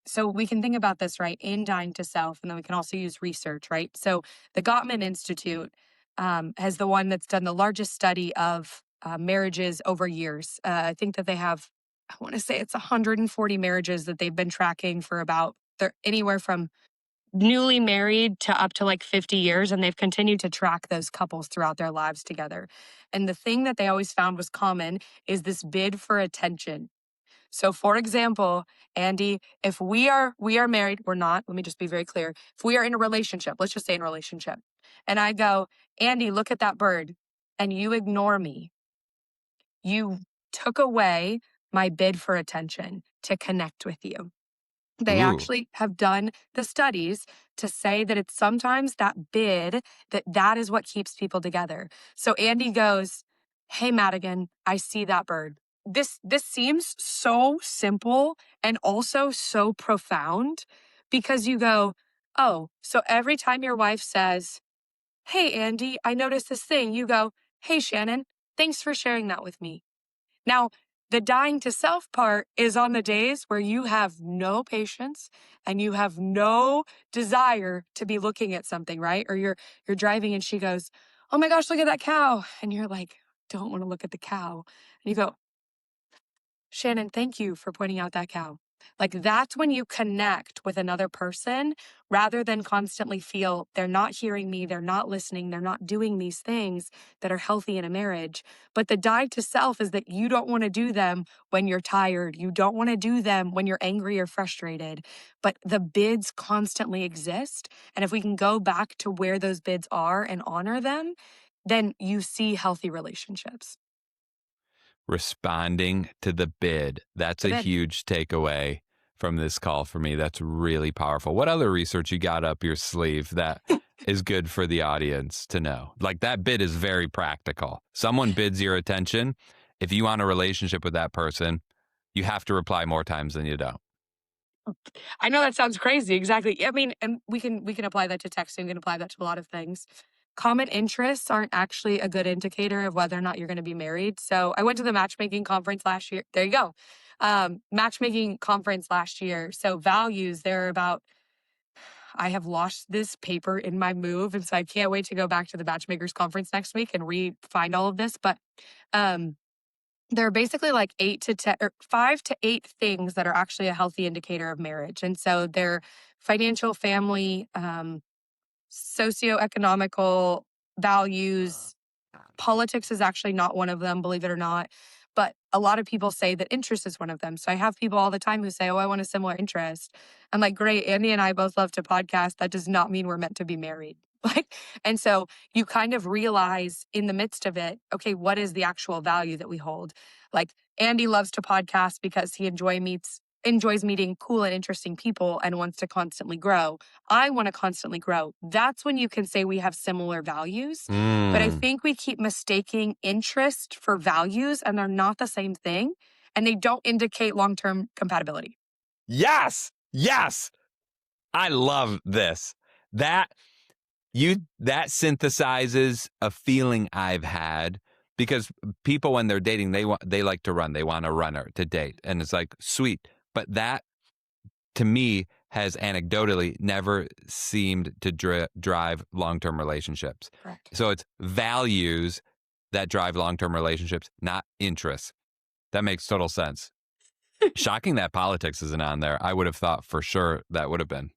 so we can think about this, right, in dying to self, and then we can also use research, right? So the Gottman Institute has the one that's done the largest study of marriages over years. I think that they have, I want to say it's 140 marriages that they've been tracking for about anywhere from newly married to up to like 50 years, and they've continued to track those couples throughout their lives together. And the thing that they always found was common is this bid for attention. So for example, Andy, if we are married, we're not, let me just be very clear. If we are in a relationship, let's just say in a relationship, and I go, "Andy, look at that bird," and you ignore me, you took away my bid for attention to connect with you. They Ooh, actually have done the studies to say that it's sometimes that bid that is what keeps people together. So Andy goes, "Hey Madigan, I see that bird." This seems so simple and also so profound because you go, "Oh, so every time your wife says, 'Hey Andy, I noticed this thing,' you go, 'Hey Shannon, thanks for sharing that with me.'" Now, the dying to self part is on the days where you have no patience and you have no desire to be looking at something, right? Or you're driving and she goes, "Oh my gosh, look at that cow." And you're like, "Don't want to look at the cow." And you go, "Shannon, thank you for pointing out that cow." Like, that's when you connect with another person rather than constantly feel they're not hearing me, they're not listening, they're not doing these things that are healthy in a marriage. But the die to self is that you don't want to do them when you're tired. You don't want to do them when you're angry or frustrated. But the bids constantly exist. And if we can go back to where those bids are and honor them, then you see healthy relationships. Responding to the bid. That's The a bid. huge takeaway from this call for me. That's really powerful. What other research you got up your sleeve that is good for the audience to know? Like, that bid is very practical. Someone bids your attention. If you want a relationship with that person, you have to reply more times than you don't. I know that sounds crazy. Exactly. I mean, and we can apply that to texting. We can apply that to a lot of things. Common interests aren't actually a good indicator of whether or not you're going to be married. So I went to the matchmaking conference last year. There you go. Matchmaking conference last year. So values, they're about, I have lost this paper in my move. And so I can't wait to go back to the matchmakers conference next week and find all of this. But um, there are basically like 8 to 10 or 5 to 8 things that are actually a healthy indicator of marriage. And so they're financial, family, socioeconomical values. Politics is actually not one of them, believe it or not. But a lot of people say that interest is one of them. So I have people all the time who say, "Oh, I want a similar interest." I'm like, "Great. Andy and I both love to podcast. That does not mean we're meant to be married." Like, and so you kind of realize in the midst of it, okay, what is the actual value that we hold? Like, Andy loves to podcast because he enjoys meeting cool and interesting people and wants to constantly grow. I want to constantly grow. That's when you can say we have similar values. But I Mm. think we keep mistaking interest for values, and they're not the same thing, and they don't indicate long-term compatibility. Yes. Yes. I love this. That that synthesizes a feeling I've had, because people, when they're dating, they like to run. They want a runner to date. And it's like, sweet. But that, to me, has anecdotally never seemed to drive long-term relationships. Correct. So it's values that drive long-term relationships, not interests. That makes total sense. Shocking that politics isn't on there. I would have thought for sure that would have been.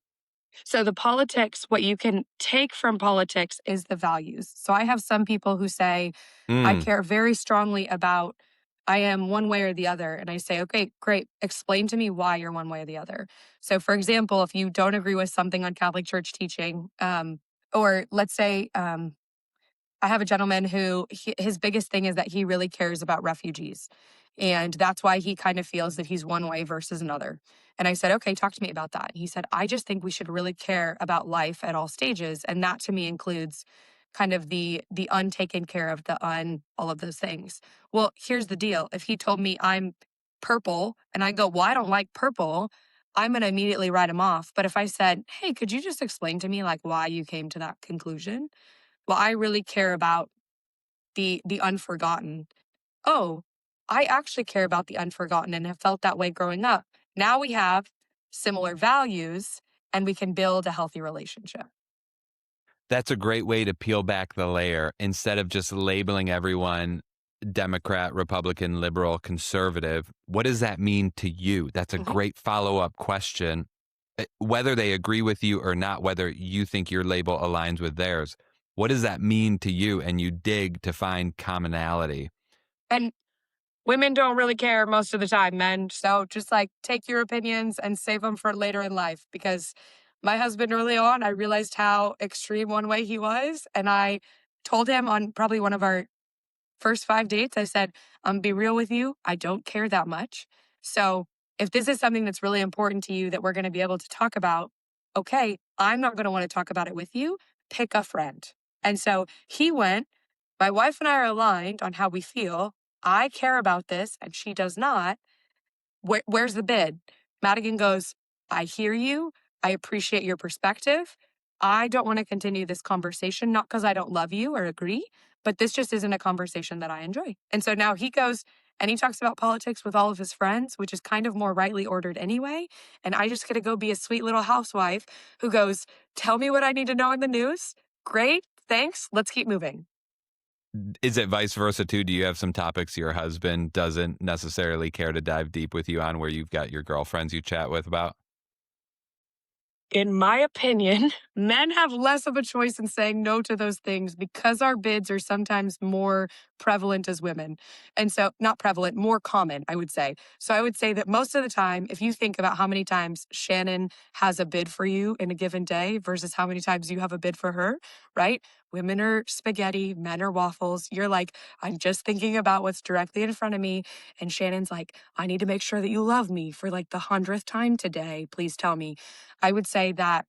So the politics, what you can take from politics is the values. So I have some people who say, I Mm. care very strongly about, I am one way or the other. And I say, okay, great. Explain to me why you're one way or the other. So, for example, if you don't agree with something on Catholic Church teaching, or let's say, I have a gentleman who his biggest thing is that he really cares about refugees. And that's why he kind of feels that he's one way versus another. And I said, okay, talk to me about that. He said, I just think we should really care about life at all stages. And that to me includes kind of the untaken care of, all of those things. Well, here's the deal. If he told me I'm purple and I go, well, I don't like purple, I'm going to immediately write him off. But if I said, hey, could you just explain to me like why you came to that conclusion? Well, I really care about the unforgotten. Oh, I actually care about the unforgotten and have felt that way growing up. Now we have similar values and we can build a healthy relationship. That's a great way to peel back the layer instead of just labeling everyone Democrat, Republican, liberal, conservative. What does that mean to you? That's a Mhm. great follow-up question. Whether they agree with you or not, whether you think your label aligns with theirs, what does that mean to you? And you dig to find commonality. And women don't really care most of the time, men. So just like take your opinions and save them for later in life. Because my husband early on, I realized how extreme one way he was. And I told him on probably one of our first 5 dates, I said, be real with you. I don't care that much. So if this is something that's really important to you that we're going to be able to talk about, okay, I'm not going to want to talk about it with you. Pick a friend. And so he went, my wife and I are aligned on how we feel. I care about this and she does not. Where's the bid? Madigan goes, I hear you. I appreciate your perspective. I don't want to continue this conversation, not because I don't love you or agree, but this just isn't a conversation that I enjoy. And so now he goes and he talks about politics with all of his friends, which is kind of more rightly ordered anyway. And I just get to go be a sweet little housewife who goes, tell me what I need to know in the news. Great. Thanks. Let's keep moving. Is it vice versa too? Do you have some topics your husband doesn't necessarily care to dive deep with you on where you've got your girlfriends you chat with about? In my opinion, men have less of a choice in saying no to those things because our bids are sometimes more prevalent as women. And so, not prevalent, more common, I would say. So, I would say that most of the time, if you think about how many times Shannon has a bid for you in a given day versus how many times you have a bid for her, right? Women are spaghetti, men are waffles. You're like, I'm just thinking about what's directly in front of me. And Shannon's like, I need to make sure that you love me for like the 100th time today. Please tell me. I would say that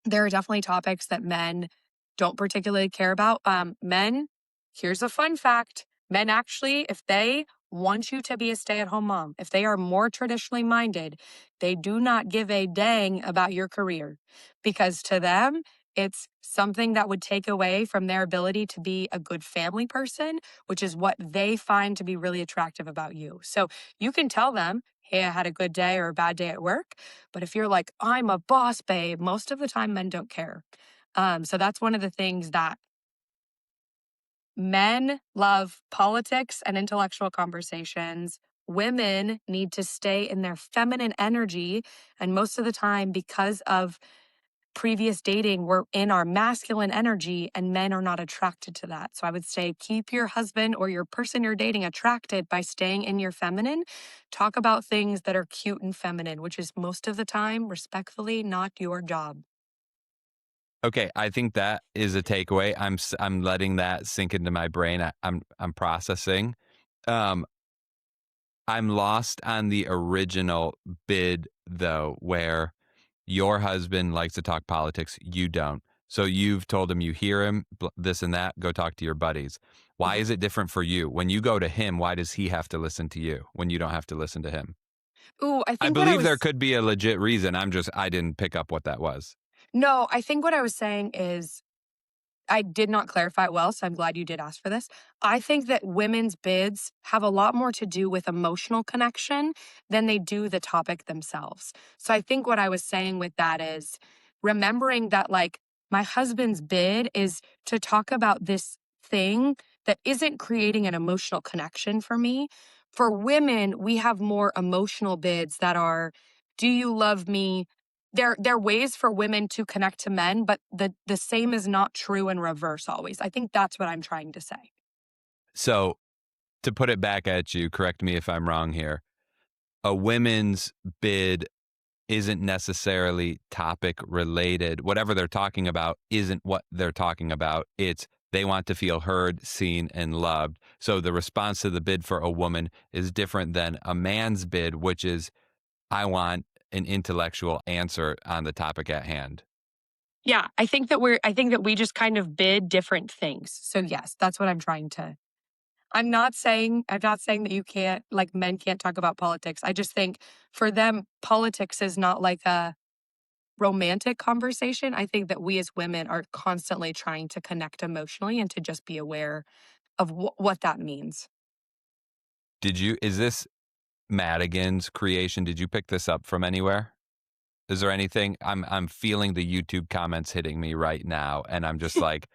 there are definitely topics that men don't particularly care about. Men, here's a fun fact. Men actually, if they want you to be a stay at home mom, if they are more traditionally minded, they do not give a dang about your career because to them, it's something that would take away from their ability to be a good family person, which is what they find to be really attractive about you. So you can tell them, hey, I had a good day or a bad day at work. But if you're like, I'm a boss babe, most of the time men don't care. So that's one of the things that men love politics and intellectual conversations. Women need to stay in their feminine energy. And most of the time, because of previous dating, we're in our masculine energy and men are not attracted to that. So I would say keep your husband or your person you're dating attracted by staying in your feminine. Talk about things that are cute and feminine, which is most of the time, respectfully, not your job. Okay, I think that is a takeaway. I'm letting that sink into my brain. I'm processing. Um, I'm lost on the original bid though, where your husband likes to talk politics, you don't. So you've told him you hear him, this and that, go talk to your buddies. Why Mhm. is it different for you? When you go to him, why does he have to listen to you when you don't have to listen to him? Ooh, I I think what I believe there was could be a legit reason. I didn't pick up what that was. no, I think what I was saying is I did not clarify it well, so I'm glad you did ask for this. I think that women's bids have a lot more to do with emotional connection than they do the topic themselves. So I think what I was saying with that is remembering that, like, my husband's bid is to talk about this thing that isn't creating an emotional connection for me. For women, we have more emotional bids that are, do you love me? There are ways for women to connect to men, but the same is not true in reverse always. I think that's what I'm trying to say. So to put it back at you, correct me if I'm wrong here. A women's bid isn't necessarily topic related. Whatever they're talking about isn't what they're talking about. It's they want to feel heard, seen, and loved. So the response to the bid for a woman is different than a man's bid, which is, I want an intellectual answer on the topic at hand. Yeah, I think that we just kind of bid different things. So yes, that's what I'm trying to I'm not saying that you can't like men can't talk about politics. I just think for them politics is not like a romantic conversation. I think that we as women are constantly trying to connect emotionally and to just be aware of what that means. Is this Madigan's creation? Did you pick this up from anywhere? Is there anything? I'm feeling the YouTube comments hitting me right now, and I'm just like,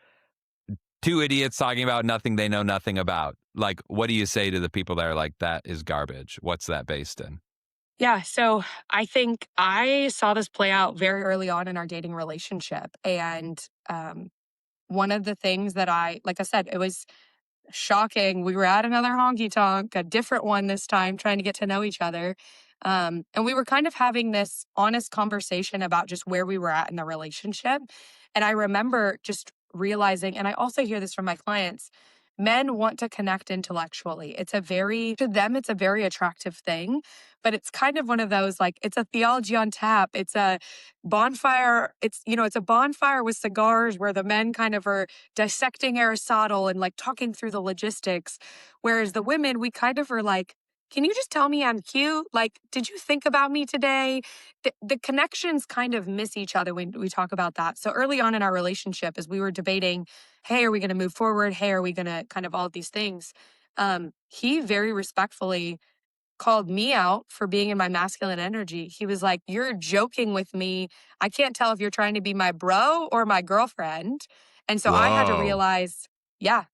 two idiots talking about nothing they know nothing about. Like, what do you say to the people that are like, that is garbage? What's that based in? Yeah, so I think I saw this play out very early on in our dating relationship. And one of the things that like I said, it was shocking. We were at another honky tonk, a different one this time, trying to get to know each other. And we were kind of having this honest conversation about just where we were at in the relationship. And I remember just realizing, and I also hear this from my clients, men want to connect intellectually. To them, it's a very attractive thing, but it's kind of one of those like, it's a theology on tap. It's a bonfire. It's a bonfire with cigars where the men kind of are dissecting Aristotle and like talking through the logistics. Whereas the women, we kind of are like, can you just tell me I'm cute? Like, did you think about me today? The connections kind of miss each other when we talk about that. So early on in our relationship, as we were debating, hey, are we going to move forward? Hey, are we going to kind of all of these things? He very respectfully called me out for being in my masculine energy. He was like, you're joking with me. I can't tell if you're trying to be my bro or my girlfriend. And so I had to Whoa. realize, yeah,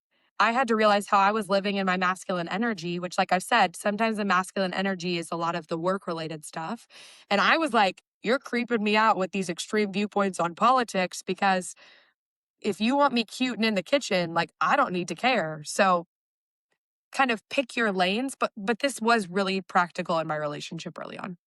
I had to realize how I was living in my masculine energy, which, like I've said, sometimes the masculine energy is a lot of the work related stuff. And I was like, you're creeping me out with these extreme viewpoints on politics because if you want me cute and in the kitchen, like I don't need to care. So kind of pick your lanes, but this was really practical in my relationship early on.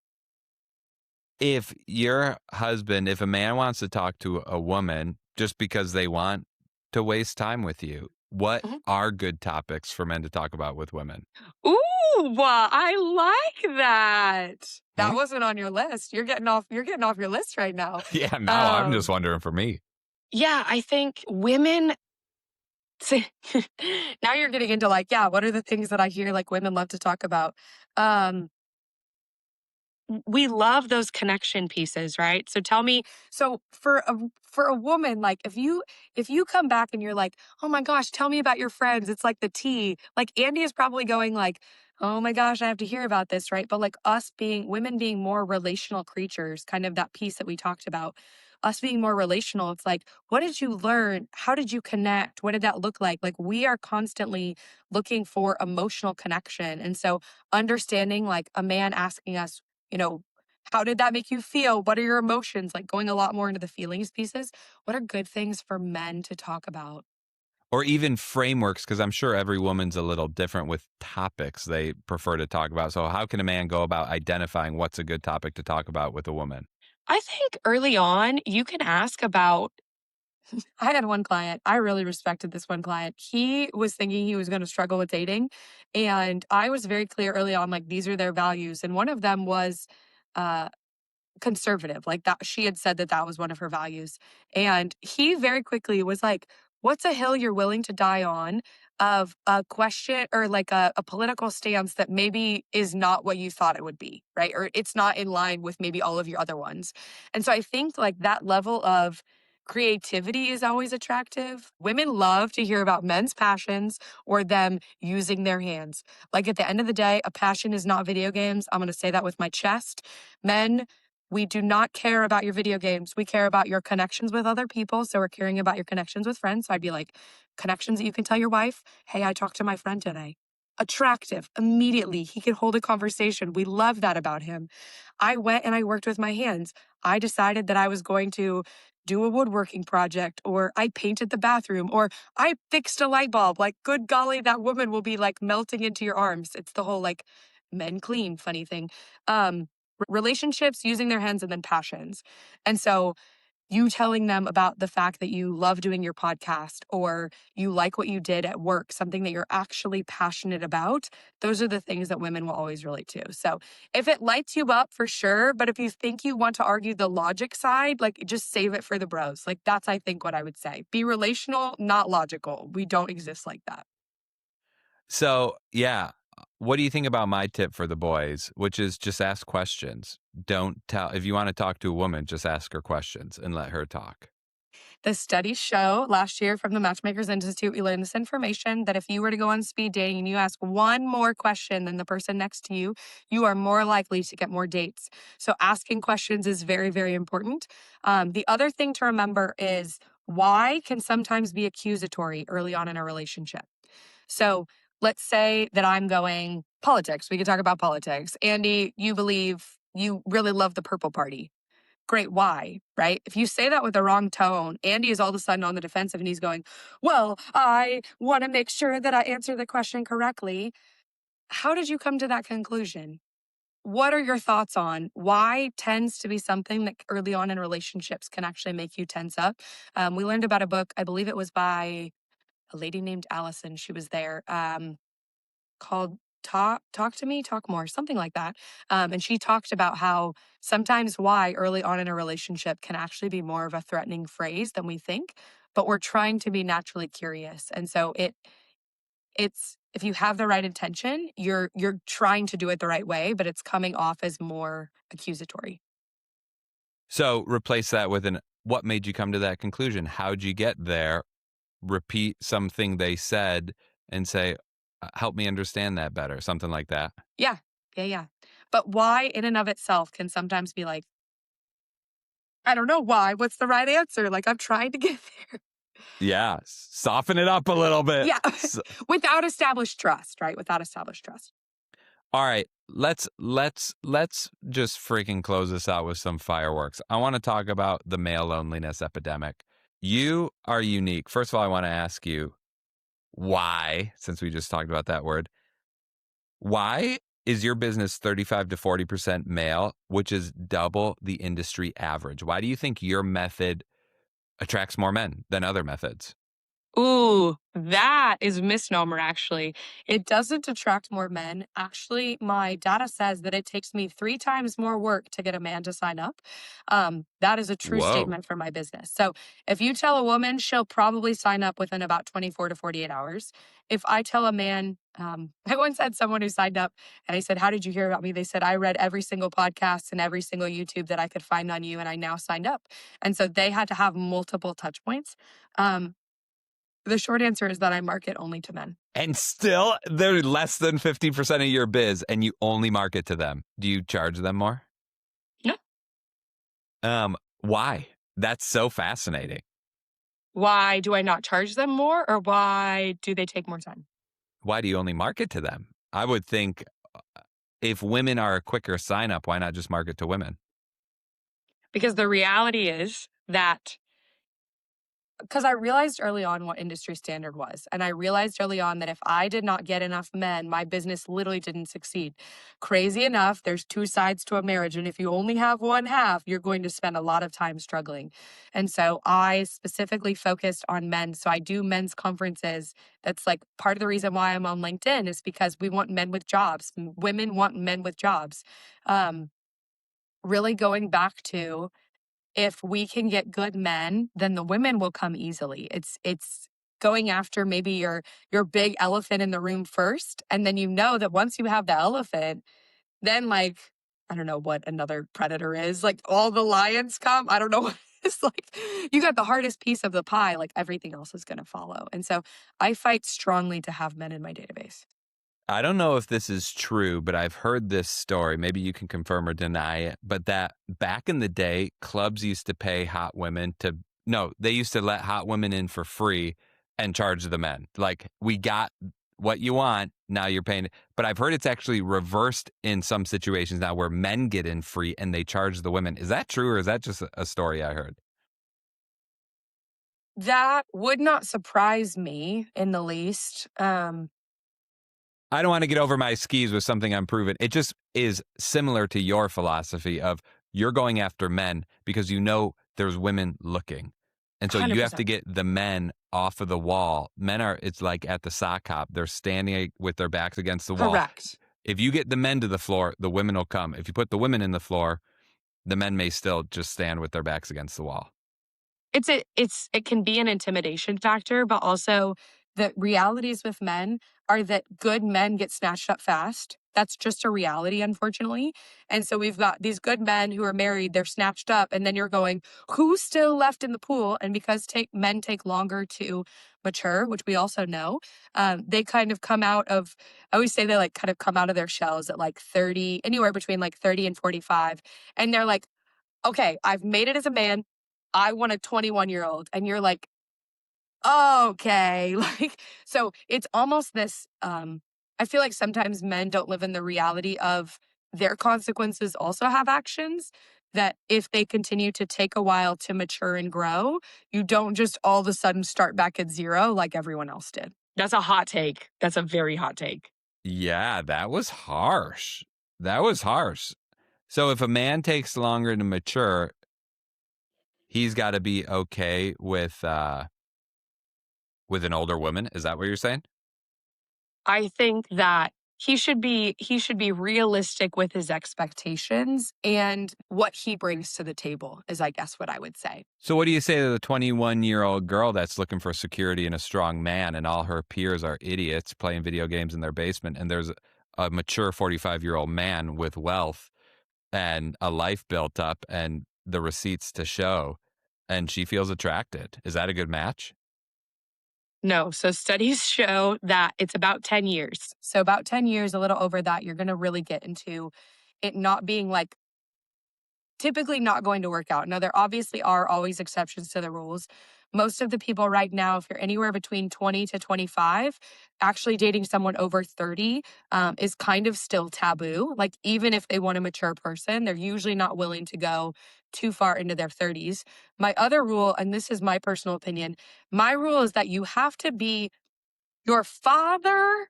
If your husband, if a man wants to talk to a woman just because they want to waste time with you, what Mhm. are good topics for men to talk about with women? Ooh, I like that. That Hmm? wasn't on your list. You're getting off your list right now. Yeah, now I'm just Um, wondering for me. yeah, I think women see now you're getting into like, yeah, what are the things that I hear like women love to talk about? Um, we love those connection pieces, right? So tell me, so for a woman, like if you come back and you're like, "Oh my gosh, tell me about your friends." It's like the tea. Like Andy is probably going like, "Oh my gosh, I have to hear about this," right? But like us being women being more relational creatures, kind of that piece that we talked about, us being more relational, it's like, what did you learn? How did you connect? What did that look like? Like we are constantly looking for emotional connection. And so understanding like a man asking us, you know, how did that make you feel? What are your emotions? Like going a lot more into the feelings pieces. What are good things for men to talk about? Or even frameworks, because I'm sure every woman's a little different with topics they prefer to talk about. So, how can a man go about identifying what's a good topic to talk about with a woman? I think early on, you can ask about. I had one client, I really respected this one client. He was thinking he was going to struggle with dating. And I was very clear early on, like, these are their values. And one of them was, uh, conservative, like that she had said that that was one of her values. And he very quickly was like, "What's a hill you're willing to die on of a question or like a political stance that maybe is not what you thought it would be, right? Or it's not in line with maybe all of your other ones." And so I think like that level of creativity is always attractive. Women love to hear about men's passions or them using their hands. Like at the end of the day, a passion is not video games. I'm going to say that with my chest. Men, we do not care about your video games. We care about your connections with other people. So we're caring about your connections with friends. So I'd be like, connections that you can tell your wife, hey, I talked to my friend today. Attractive immediately. He can hold a conversation. We love that about him. I went and I worked with my hands. I decided that I was going to do a woodworking project, or I painted the bathroom, or I fixed a light bulb. Like, good golly, that woman will be like melting into your arms. It's the whole like men clean funny thing. Relationships, using their hands, and then passions. And so you telling them about the fact that you love doing your podcast or you like what you did at work, something that you're actually passionate about, those are the things that women will always relate to. So if it lights you up for sure, but if you think you want to argue the logic side, like just save it for the bros. Like that's, I think, what I would say. Be relational, not logical. We don't exist like that. So, yeah, what do you think about my tip for the boys, which is just ask questions? Don't tell, if you want to talk to a woman, just ask her questions and let her talk. The studies show last year from the Matchmakers Institute, we learned this information that if you were to go on speed dating and you ask one more question than the person next to you, you are more likely to get more dates. So asking questions is very, very important. The other thing to remember is why can sometimes be accusatory early on in a relationship. So let's say that I'm going politics. We could talk about politics. Andy, you believe you really love the purple party. Great, why? Right? If you say that with the wrong tone, Andy is all of a sudden on the defensive and he's going, well, I want to make sure that I answer the question correctly. How did you come to that conclusion? What are your thoughts on why tends to be something that early on in relationships can actually make you tense up? We learned about a book, I believe it was by a lady named Allison. She was there. Called Talk to Me, Talk More, something like that. And she talked about how sometimes why early on in a relationship can actually be more of a threatening phrase than we think, but we're trying to be naturally curious. And so it's if you have the right intention, you're trying to do it the right way, but it's coming off as more accusatory. So, replace that with an what made you come to that conclusion? How'd you get there? Repeat something they said and say, help me understand that better, something like that. Yeah. Yeah, yeah. But why in and of itself can sometimes be like, I don't know why. What's the right answer? Like I'm trying to get there. Yeah, soften it up a little bit. Yeah. Without established trust, right? Without established trust. All right, let's just freaking close this out with some fireworks. I want to talk about the male loneliness epidemic. You are unique. First of all, I want to ask you why, since we just talked about that word, why is your business 35 to 40% male, which is double the industry average? Why do you think your method attracts more men than other methods? Ooh, that is a misnomer, actually. It doesn't attract more men. Actually, my data says that it takes me 3 times more work to get a man to sign up. That is a true Whoa. statement for my business. So if you tell a woman, she'll probably sign up within about 24 to 48 hours. If I tell a man, I once had someone who signed up and I said, "How did you hear about me?" They said, "I read every single podcast and every single YouTube that I could find on you, and I now signed up." And so they had to have multiple touch points. Um, the short answer is that I market only to men. And still, they're less than 50% of your biz, and you only market to them. Do you charge them more? No. Why? That's so fascinating. Why do I not charge them more, or why do they take more time? Why do you only market to them? I would think if women are a quicker sign up, why not just market to women? Because the reality is that because I realized early on what industry standard was. And I realized early on that if I did not get enough men, my business literally didn't succeed. Crazy enough, there's 2 sides to a marriage. And if you only have one half, you're going to spend a lot of time struggling. And so I specifically focused on men. So I do men's conferences. That's like part of the reason why I'm on LinkedIn is because we want men with jobs. Women want men with jobs. Um, really going back to if we can get good men, then the women will come easily. It's going after maybe your big elephant in the room first, and then you know that once you have the elephant, then like I don't know what another predator is. Like all the lions come. I don't know what it's like. You got the hardest piece of the pie, like everything else is going to follow. And so I fight strongly to have men in my database. I don't know if this is true, but I've heard this story. Maybe you can confirm or deny it. But that back in the day, clubs used to pay hot women to, no, they used to let hot women in for free and charge the men. Like, we got what you want. Now you're paying. But I've heard it's actually reversed in some situations now where men get in free and they charge the women. Is that true or is that just a story I heard? That would not surprise me in the least. I don't want to get over my skis with something unproven. It just is similar to your philosophy of you're going after men because you know there's women looking. And so you have to 100%. get the men off of the wall. Men are, it's like at the sock hop. They're standing with their backs against the wall. Correct. If you get the men to the floor, the women will come. If you put the women in the floor, the men may still just stand with their backs against the wall. It can be an intimidation factor, but also the realities with men are that good men get snatched up fast. That's just a reality, unfortunately. And so we've got these good men who are married, they're snatched up, and then you're going, who's still left in the pool? And because men take longer to mature, which we also know, they kind of come out of, I always say they like kind of come out of their shells at like 30, anywhere between like 30 and 45. And they're like, okay, I've made it as a man. I want a 21-year-old. And you're like, okay. Like, so it's almost this, I feel like sometimes men don't live in the reality of their consequences also have actions that if they continue to take a while to mature and grow, you don't just all of a sudden start back at zero like everyone else did. That's a hot take. That's a very hot take. Yeah, that was harsh. That was harsh. So if a man takes longer to mature, he's got to be okay with an older woman. Is that what you're saying? I think that he should be realistic with his expectations and what he brings to the table is I guess what I would say. So what do you say to the 21-year-old girl that's looking for security in a strong man and all her peers are idiots playing video games in their basement and there's a mature 45-year-old man with wealth and a life built up and the receipts to show and she feels attracted? Is that a good match? No, so studies show that it's about 10 years. So about 10 years, a little over that, you're going to really get into it not being like typically not going to work out. Now, there obviously are always exceptions to the rules. Most of the people right now, if you're anywhere between 20 to 25, actually dating someone over 30 is kind of still taboo. Like, even if they want a mature person, they're usually not willing to go too far into their 30s. My other rule, and this is my personal opinion, my rule is that you have to be your father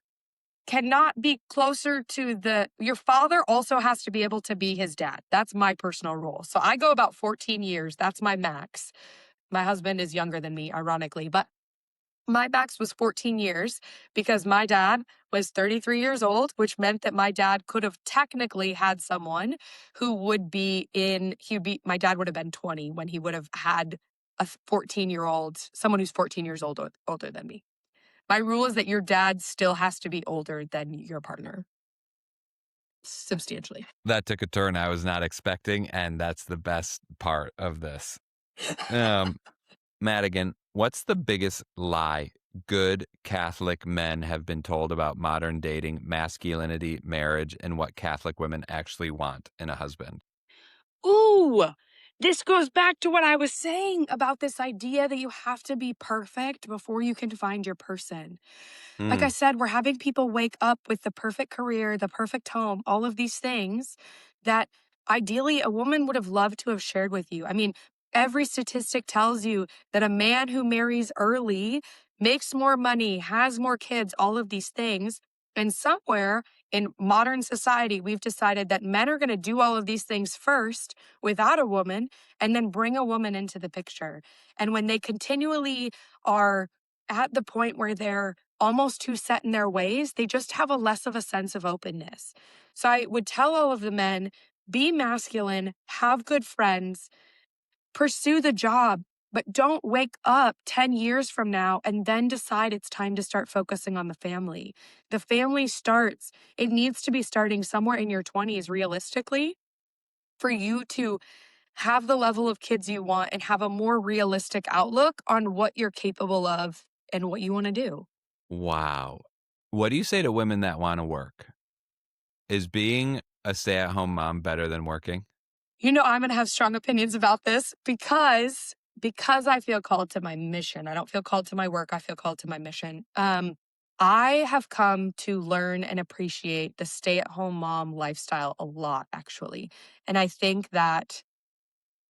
cannot be closer to your father also has to be able to be his dad. That's my personal rule. So I go about 14 years. That's my max. My husband is younger than me, ironically, but my max was 14 years because my dad was 33 years old, which meant that my dad could have technically had someone who would be my dad would have been 20 when he would have had a 14-year-old, someone who's 14 years older than me. My rule is that your dad still has to be older than your partner. Substantially. That took a turn I was not expecting, and that's the best part of this. Madigan, what's the biggest lie good Catholic men have been told about modern dating, masculinity, marriage, and what Catholic women actually want in a husband? Ooh, this goes back to what I was saying about this idea that you have to be perfect before you can find your person. Like I Mm, said, we're having people wake up with the perfect career, the perfect home, all of these things that ideally a woman would have loved to have shared with you. I mean, every statistic tells you that a man who marries early makes more money, has more kids, all of these things. And somewhere in modern society, we've decided that men are going to do all of these things first without a woman and then bring a woman into the picture. And when they continually are at the point where they're almost too set in their ways, they just have a less of a sense of openness. So I would tell all of the men, be masculine, have good friends, pursue the job, but don't wake up 10 years from now and then decide it's time to start focusing on the family. The family starts, it needs to be starting somewhere in your 20s realistically for you to have the level of kids you want and have a more realistic outlook on what you're capable of and what you want to do. wow. What do you say to women that want to work? Is being a stay at home mom better than working? You know, I'm going to have strong opinions about this because I feel called to my mission. I don't feel called to my work. I feel called to my mission. I have come to learn and appreciate the stay-at-home mom lifestyle a lot, actually. And I think that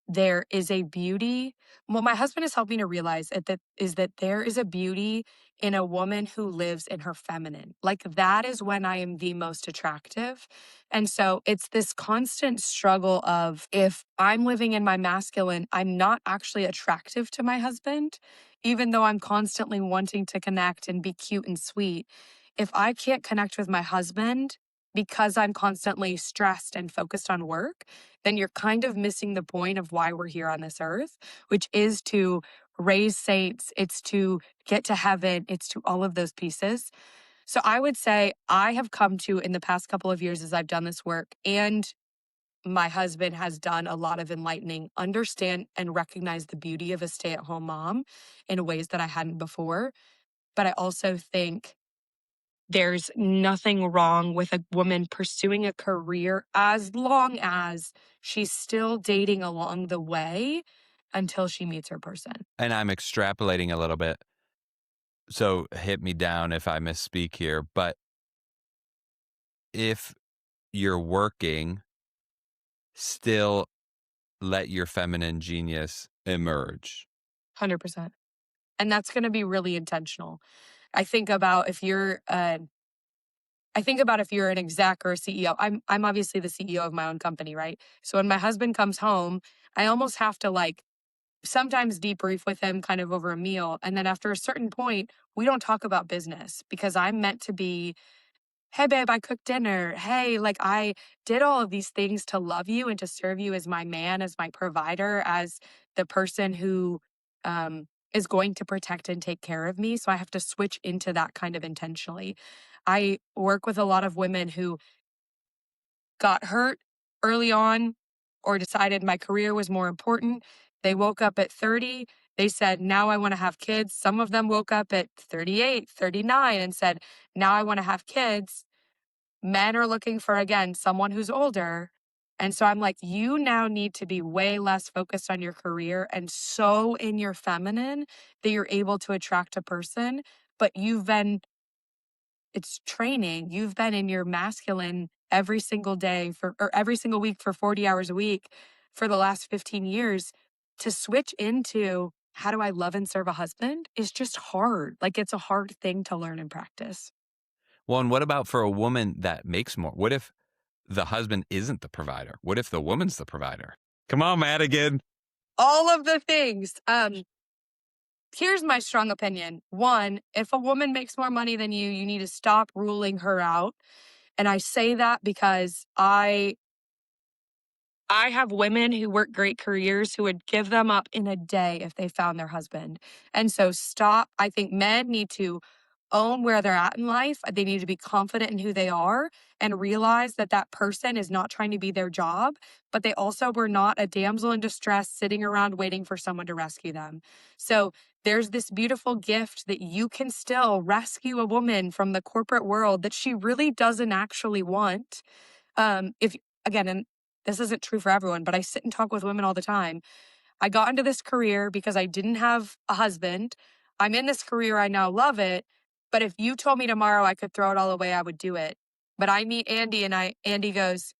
there is a beauty. What my husband has helped me to realize is that there is a beauty in a woman who lives in her feminine. Like that is when I am the most attractive. And so it's this constant struggle of if I'm living in my masculine, I'm not actually attractive to my husband, even though I'm constantly wanting to connect and be cute and sweet. If I can't connect with my husband because I'm constantly stressed and focused on work, then you're kind of missing the point of why we're here on this earth, which is to raise saints, it's to get to heaven, it's to all of those pieces. So I would say I have come to in the past couple of years as I've done this work and my husband has done a lot of enlightening, understand and recognize the beauty of a stay at home mom in ways that I hadn't before. But I also think there's nothing wrong with a woman pursuing a career as long as she's still dating along the way until she meets her person. And I'm extrapolating a little bit. So hit me down if I misspeak here. But if you're working, still let your feminine genius emerge. 100%. And that's going to be really intentional. I think about if you're an exec or a CEO. I'm obviously the CEO of my own company, right? So when my husband comes home, I almost have to like sometimes debrief with him kind of over a meal. And then after a certain point, we don't talk about business because I'm meant to be, hey, babe, I cooked dinner. Hey, like I did all of these things to love you and to serve you as my man, as my provider, as the person who is going to protect and take care of me. So I have to switch into that kind of intentionally. I work with a lot of women who got hurt early on or decided my career was more important. They woke up at 30. They said, now I want to have kids. Some of them woke up at 38, 39 and said, now I want to have kids. Men are looking for, again, someone who's older. And so I'm like, you now need to be way less focused on your career and so in your feminine that you're able to attract a person. But it's training. You've been in your masculine every single day or every single week for 40 hours a week for the last 15 years. To switch into how do I love and serve a husband is just hard. Like, it's a hard thing to learn and practice. Well, and what about for a woman that makes more? What if the husband isn't the provider? What if the woman's the provider? Come on, Madigan. All of the things. Here's my strong opinion. One, if a woman makes more money than you need to stop ruling her out. And I say that because I have women who work great careers who would give them up in a day if they found their husband. And so stop. I think men need to own where they're at in life. They need to be confident in who they are and realize that that person is not trying to be their job, but they also were not a damsel in distress sitting around waiting for someone to rescue them. So there's this beautiful gift that you can still rescue a woman from the corporate world that she really doesn't actually want. If again, and this isn't true for everyone, but I sit and talk with women all the time. I got into this career because I didn't have a husband. I'm in this career. I now love it. But if you told me tomorrow I could throw it all away, I would do it. But I meet Andy and Andy goes,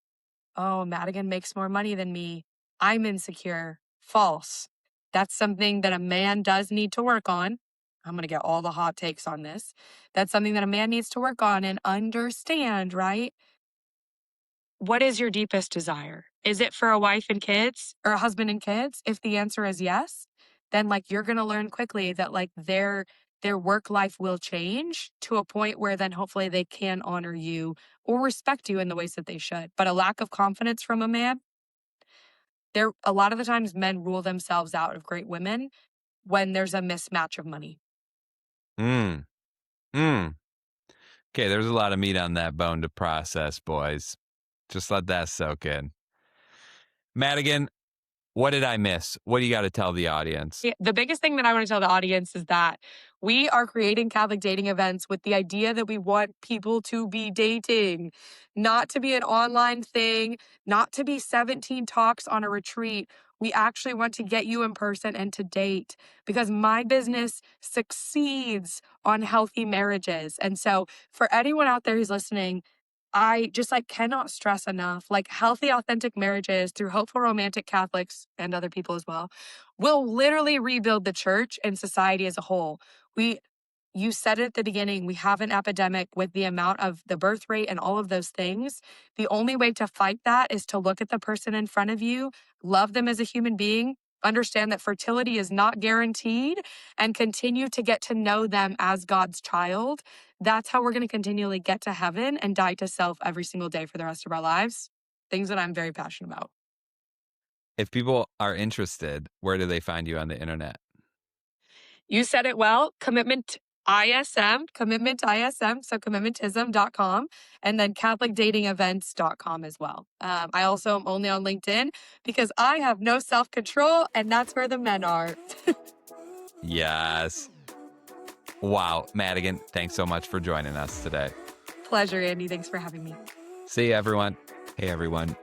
oh, Madigan makes more money than me. I'm insecure. False. That's something that a man does need to work on. I'm going to get all the hot takes on this. That's something that a man needs to work on and understand, right? What is your deepest desire? Is it for a wife and kids or a husband and kids? If the answer is yes, then like you're going to learn quickly that like their work life will change to a point where then hopefully they can honor you or respect you in the ways that they should. But a lack of confidence from a man, a lot of the times men rule themselves out of great women when there's a mismatch of money. Okay, there's a lot of meat on that bone to process, boys. Just let that soak in. Madigan, what did I miss? What do you got to tell the audience? Yeah, the biggest thing that I want to tell the audience is that we are creating Catholic dating events with the idea that we want people to be dating, not to be an online thing, not to be 17 talks on a retreat. We actually want to get you in person and to date because my business succeeds on healthy marriages. And so for anyone out there who's listening, I just cannot stress enough, healthy, authentic marriages through hopeful romantic Catholics and other people as well will literally rebuild the church and society as a whole. You said it at the beginning, we have an epidemic with the amount of the birth rate and all of those things. The only way to fight that is to look at the person in front of you, love them as a human being, understand that fertility is not guaranteed, and continue to get to know them as God's child. That's how we're going to continually get to heaven and die to self every single day for the rest of our lives. Things that I'm very passionate about. If people are interested, where do they find you on the internet? You said it well. Commitmentism, so commitmentism.com, and then catholicdatingevents.com as well. I also am only on LinkedIn because I have no self-control, and that's where the men are. Yes. Wow, Madigan, thanks so much for joining us today. Pleasure, Andy. Thanks for having me. See you, everyone. Hey, everyone.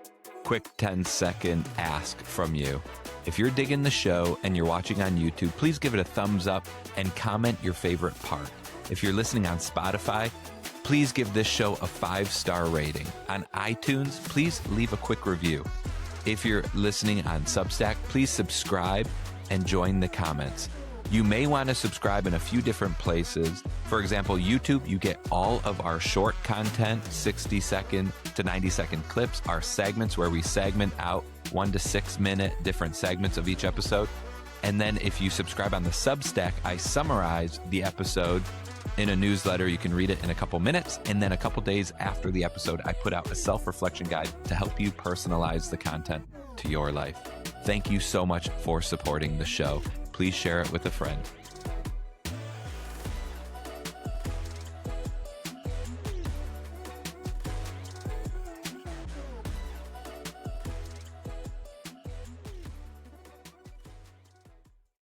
Quick 10-second ask from you. If you're digging the show and you're watching on YouTube, please give it a thumbs up and comment your favorite part. If you're listening on Spotify, please give this show a 5-star rating. On iTunes, please leave a quick review. If you're listening on Substack, please subscribe and join the comments. You may want to subscribe in a few different places. For example, YouTube, you get all of our short content, 60-second to 90-second clips, our segments where we segment out 1 to 6 minute different segments of each episode. And then if you subscribe on the Substack, I summarize the episode in a newsletter. You can read it in a couple minutes. And then a couple days after the episode, I put out a self-reflection guide to help you personalize the content to your life. Thank you so much for supporting the show. Please share it with a friend.